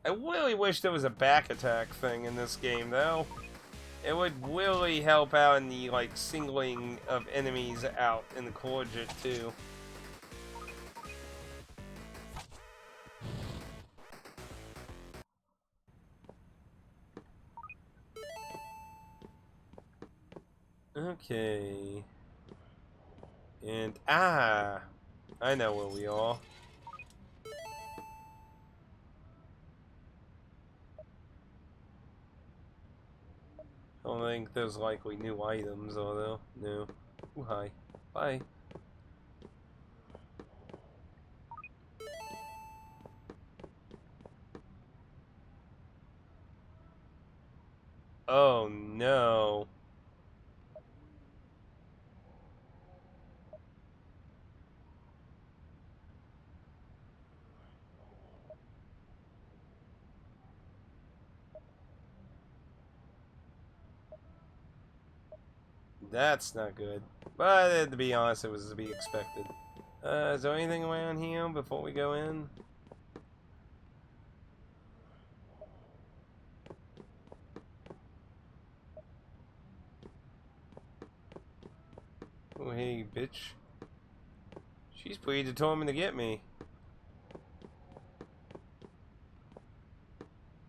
I really wish there was a back attack thing in this game, though. It would really help out in the, like, singling of enemies out in the coordinate, too. Okay. And, I know where we are. I don't think there's likely new items, although. No. Ooh, hi. Bye. Oh, no. That's not good. But to be honest, it was to be expected. Is there anything around here before we go in? Oh, hey, bitch. She's pretty determined to get me.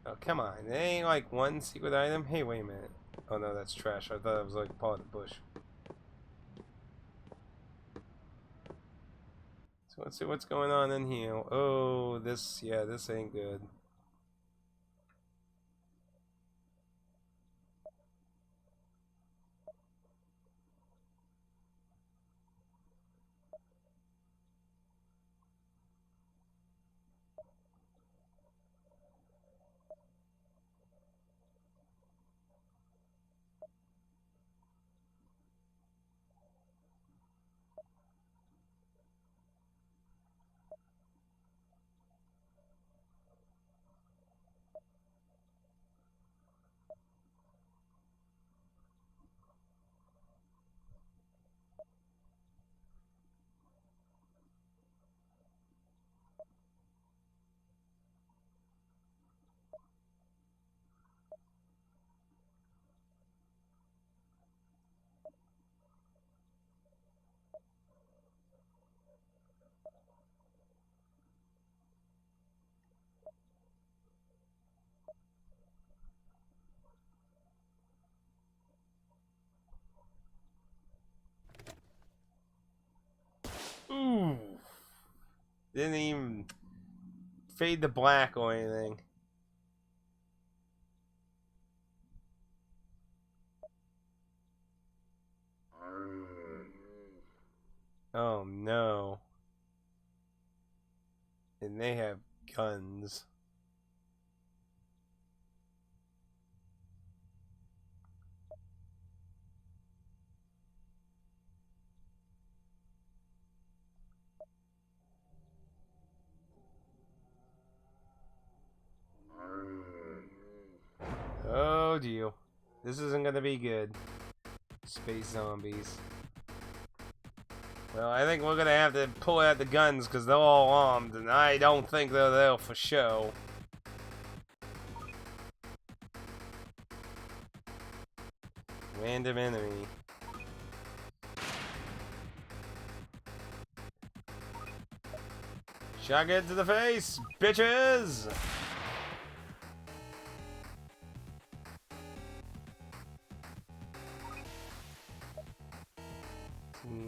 Oh, come on. There ain't like one secret item? Hey, wait a minute. Oh, no, that's trash. I thought it was like part of the bush. So let's see what's going on in here. Oh, this, yeah, this ain't good. Didn't even fade to black or anything. Oh no. And they have guns. Oh dear. This isn't gonna be good. Space zombies. Well, I think we're gonna have to pull out the guns because they're all armed, and I don't think they're there for show. Random enemy. Shotgun to the face, bitches!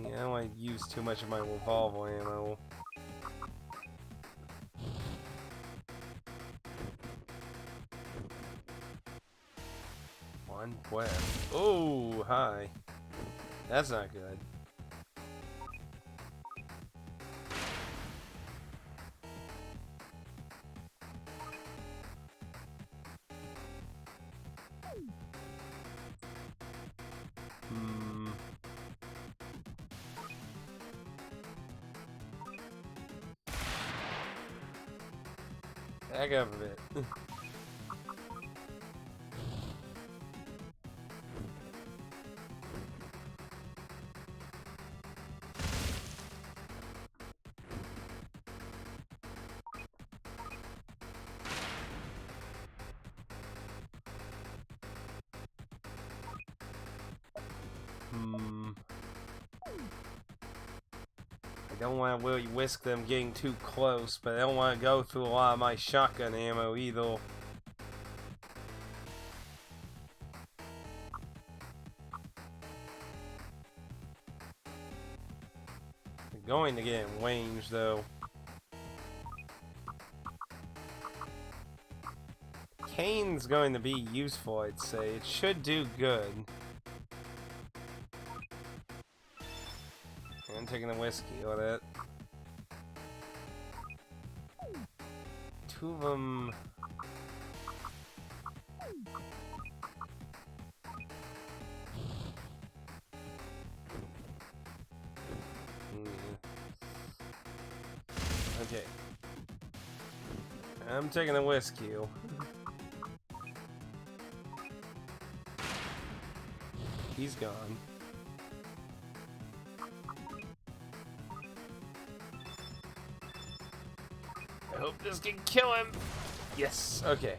I don't want to use too much of my revolver ammo. One breath. Oh, hi. That's not good. Back up a bit. I don't want to really risk them getting too close, but I don't want to go through a lot of my shotgun ammo either. I'm going to get in range though. Cane's going to be useful, I'd say. It should do good. I'm taking a whiskey on it. Two of them. Okay. I'm taking a whiskey. He's gone. I hope this can kill him. Yes, okay.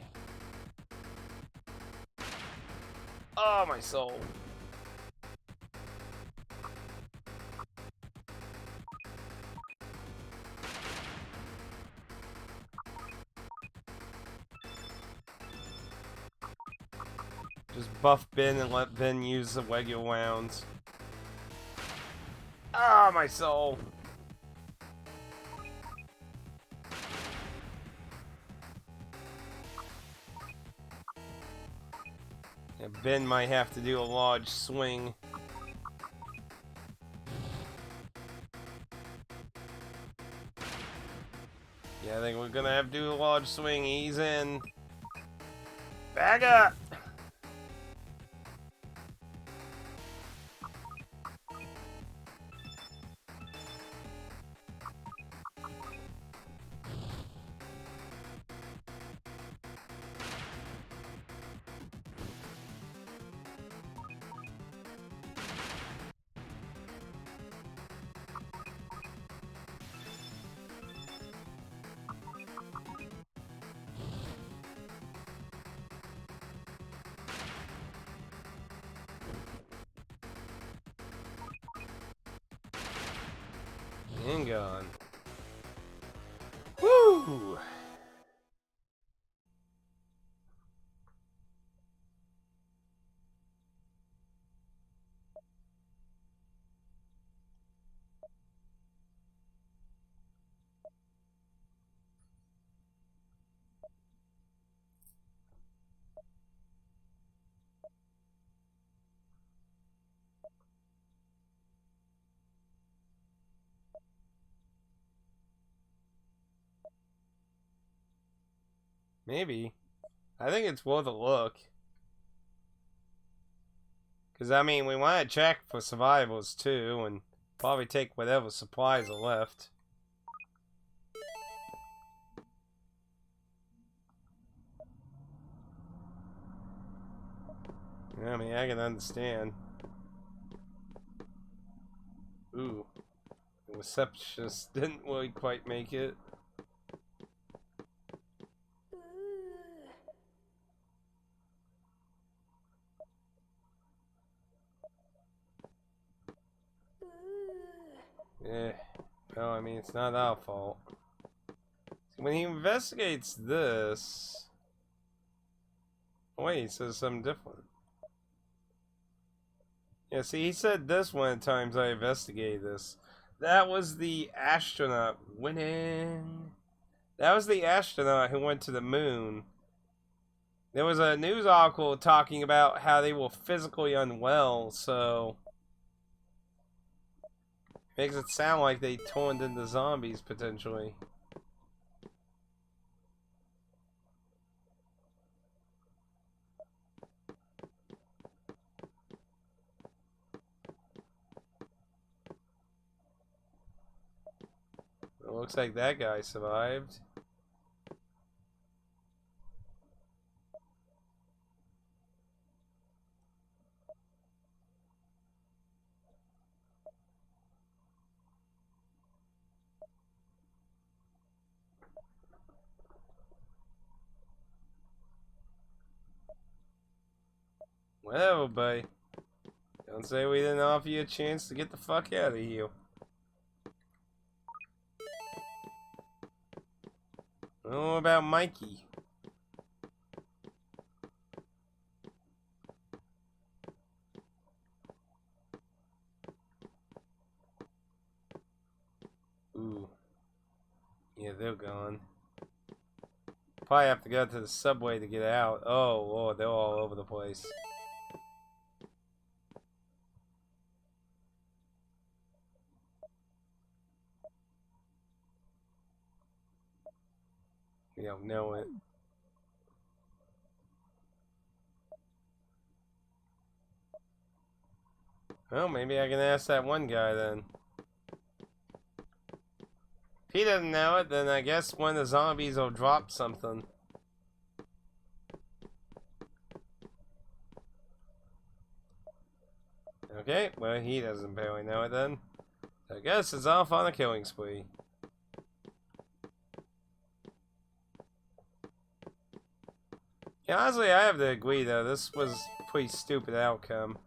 Oh, my soul. Just buff Ben and let Ben use the regular rounds. Ah, my soul. Yeah, Ben might have to do a large swing. Yeah, I think we're gonna have to do a large swing. He's in. Back up! And gone. Woo! Maybe. I think it's worth a look. Because, I mean, we want to check for survivals, too, and probably take whatever supplies are left. I mean, I can understand. Ooh. The receptionist didn't really quite make it. Yeah. Well, I mean, it's not our fault. When he investigates this... Wait, he says something different. Yeah, see, he said this one of the times I investigated this. That was the astronaut winning. That was the astronaut who went to the moon. There was a news article talking about how they were physically unwell, so... Makes it sound like they turned into zombies, potentially. It looks like that guy survived. Whatever, buddy. Don't say we didn't offer you a chance to get the fuck out of here. What about Mikey? Ooh. Yeah, they're gone. Probably have to go to the subway to get out. Oh, Lord, they're all over the place. We don't know it. Well, maybe I can ask that one guy then. If he doesn't know it, then I guess one of the zombies will drop something. Okay, well, he doesn't apparently know it then. I guess it's off on a killing spree. Yeah, honestly, I have to agree, though. This was a pretty stupid outcome.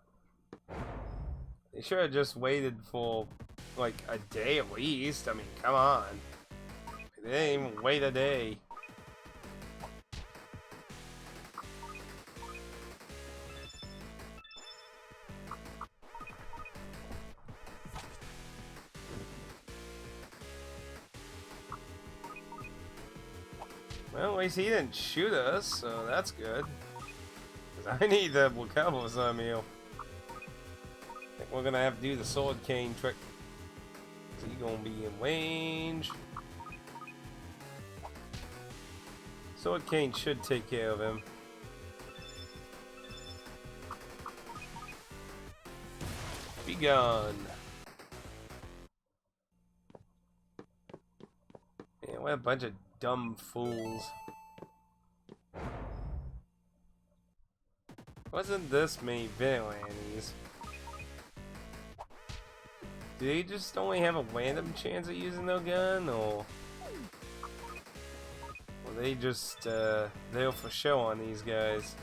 They should have just waited for, like, a day at least. I mean, come on. They didn't even wait a day. Well, at least he didn't shoot us, so that's good. 'Cause I need to recover some heal. I think we're gonna have to do the sword cane trick. So he's gonna be in range. Sword cane should take care of him. Be gone. Man, what a bunch of dumb fools. Wasn't this many vigilantes? Do they just only have a random chance at using their gun, or were they just there for show on these guys?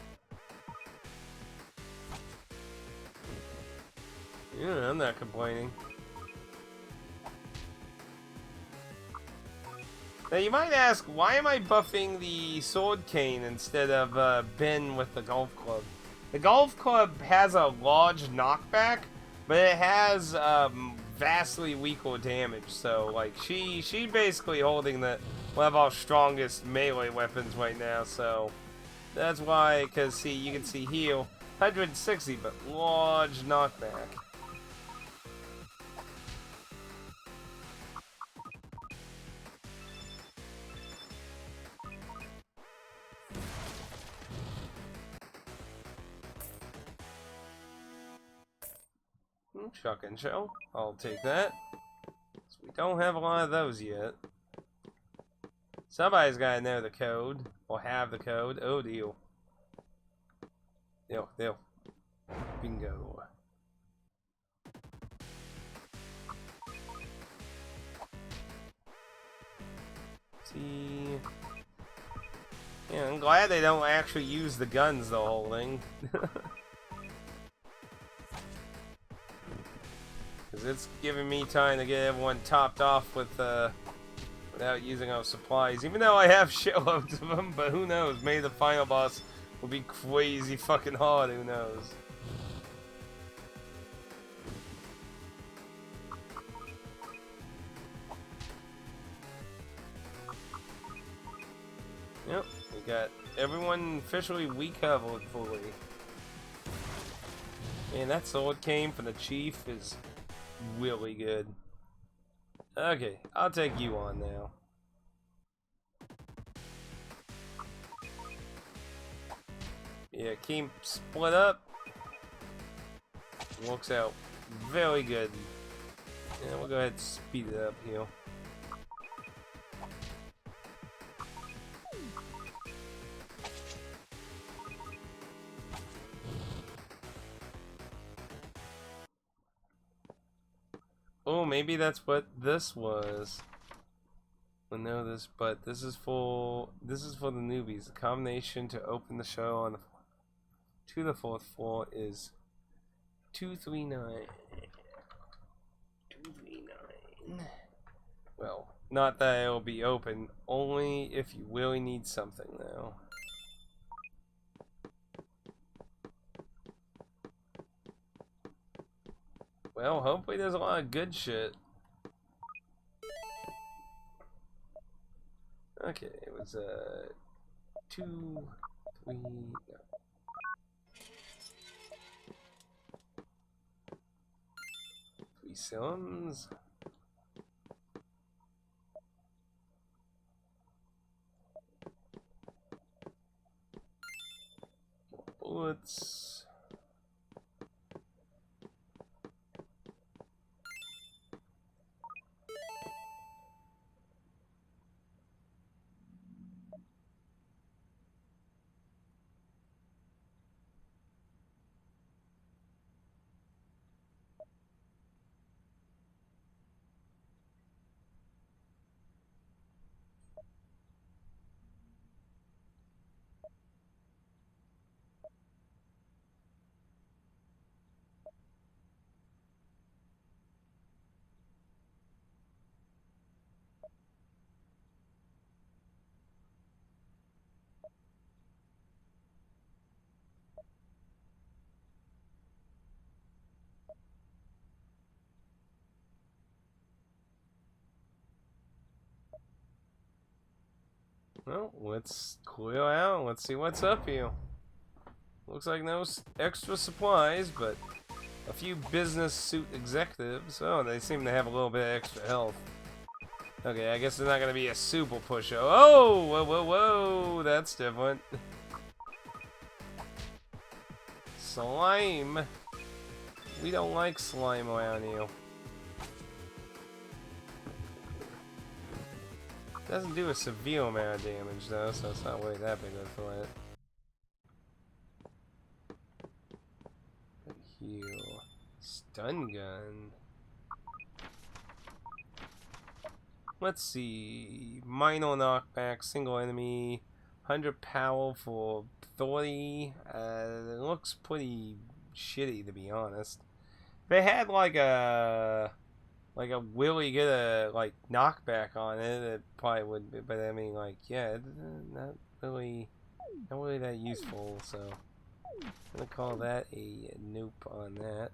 Yeah, I'm not complaining. Now you might ask, why am I buffing the sword cane instead of Ben with the golf club? The golf club has a large knockback, but it has vastly weaker damage. So like she basically holding one of our strongest melee weapons right now. So that's why, because see, you can see heal 160, but large knockback. Shotgun shell. I'll take that. So we don't have a lot of those yet. Somebody's gotta know the code. Or have the code. Oh, deal. Deal. Bingo. See. Yeah, I'm glad they don't actually use the guns the whole thing. Because it's giving me time to get everyone topped off with, without using our supplies. Even though I have shitloads of them, but who knows? Maybe the final boss will be crazy fucking hard, who knows? Yep, we got everyone officially recovered fully. And that sword came from the chief is really good. Okay, I'll take you on now. Yeah, keep split up. Works out very good. Yeah, we'll go ahead and speed it up here. Oh, maybe that's what this was. I know this, but this is for the newbies. The combination to open the show on the to the 4th floor is 239. 239. Well, not that it'll be open, only if you really need something though. Well, hopefully there's a lot of good shit. Okay, it was 2, 3. No. 3 cylinders. More bullets. Well, let's clear out. Let's see what's up here. Looks like no extra supplies, but a few business suit executives. Oh, they seem to have a little bit of extra health. Okay, I guess they're not gonna be a super pusho. Oh, whoa, that's different. Slime. We don't like slime around here. Doesn't do a severe amount of damage though, so it's not really that big of a threat. Heal. Stun gun. Let's see. Minor knockback, single enemy, 100 power for 30. It looks pretty shitty to be honest. If they had like a really good like knockback on it, it probably would be, but I mean like yeah, not really that useful, so I'm gonna call that a nope on that.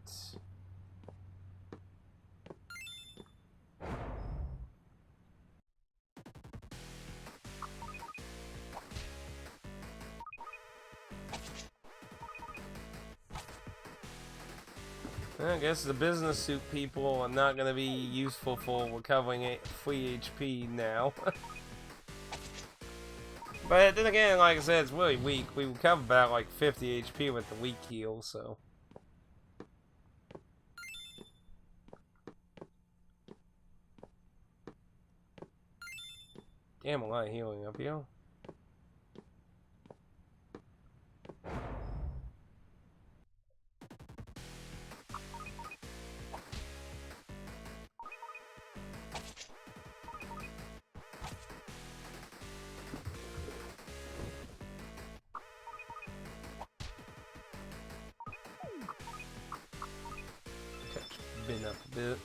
I guess the business suit people are not going to be useful for recovering free HP now. But then again, like I said, it's really weak. We recover about like 50 HP with the weak heal, so. Damn, a lot of healing up here. Been up a bit.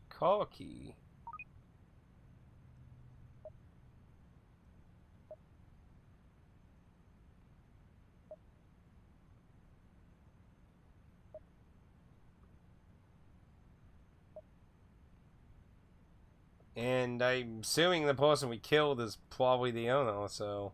Car key. And I'm assuming the person we killed is probably the owner, so...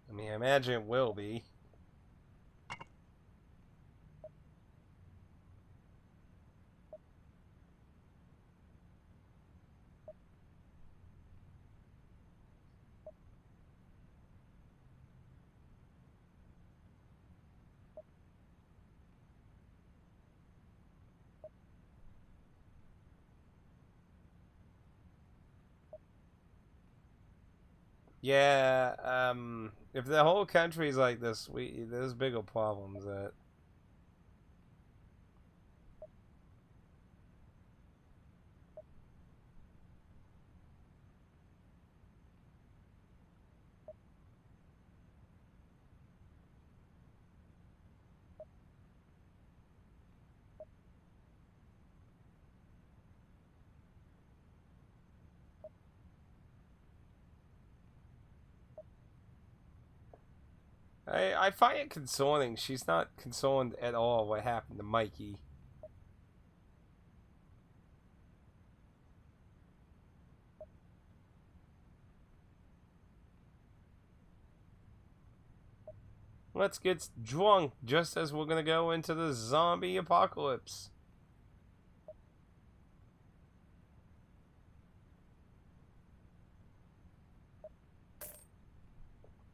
I mean, I imagine it will be. Yeah, if the whole country's like this, there's bigger problems that... I find it concerning. She's not concerned at all what happened to Mikey. Let's get drunk just as we're gonna go into the zombie apocalypse.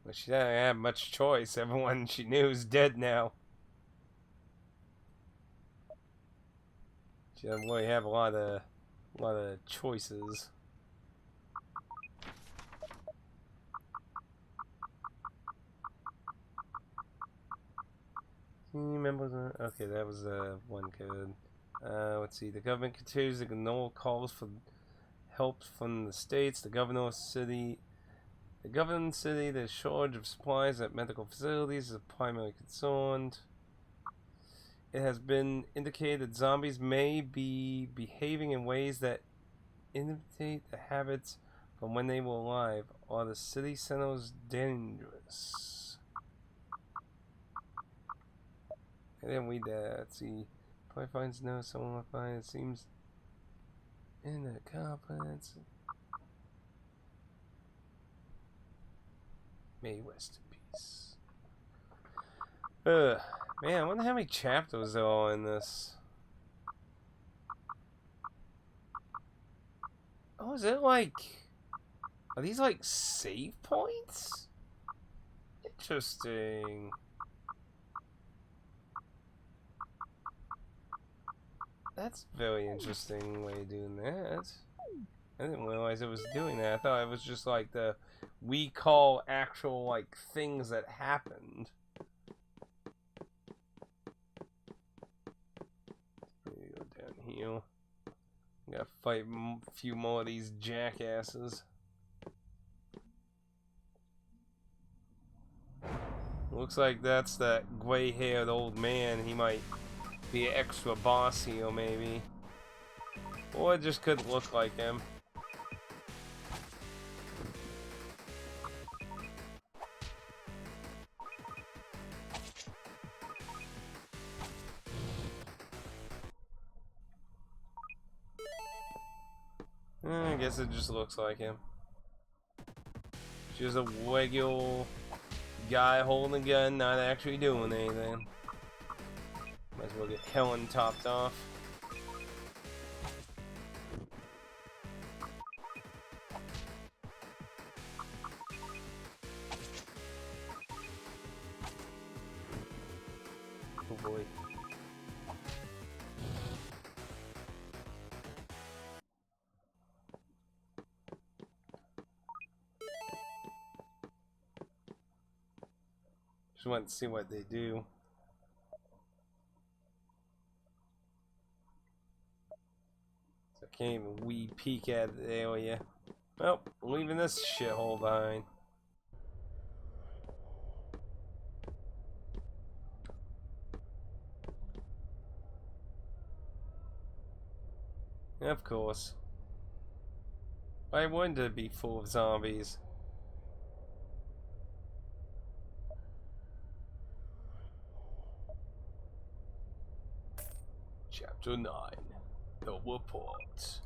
But she didn't have much choice. Everyone she knew is dead now. She doesn't really have a lot of choices. Remember? Okay, that was one code. Let's see. The government continues to ignore calls for help from the states. The governing city, the shortage of supplies at medical facilities is a primary concern. It has been indicated that zombies may be behaving in ways that imitate the habits from when they were alive. Are the city centers dangerous? I didn't read that. Let's see. Probably finds no someone will find. It seems in the confidence. May rest in peace. Man, I wonder how many chapters there are in this. Oh, is it like... Are these like save points? Interesting. That's a very interesting way of doing that. I didn't realize it was doing that. I thought it was just like the recall actual like things that happened. Go down here. Gotta fight a few more of these jackasses. Looks like that's that gray-haired old man. He might be an extra boss here, maybe. Or it just could look like him. I guess it just looks like him. Just a regular guy holding a gun, not actually doing anything. Might as well get Helen topped off. Oh boy. Just want to see what they do. So I can't even wee peek at the area. Oh, leaving this shithole behind. Of course. Why wouldn't it be full of zombies? Chapter 9. The Report.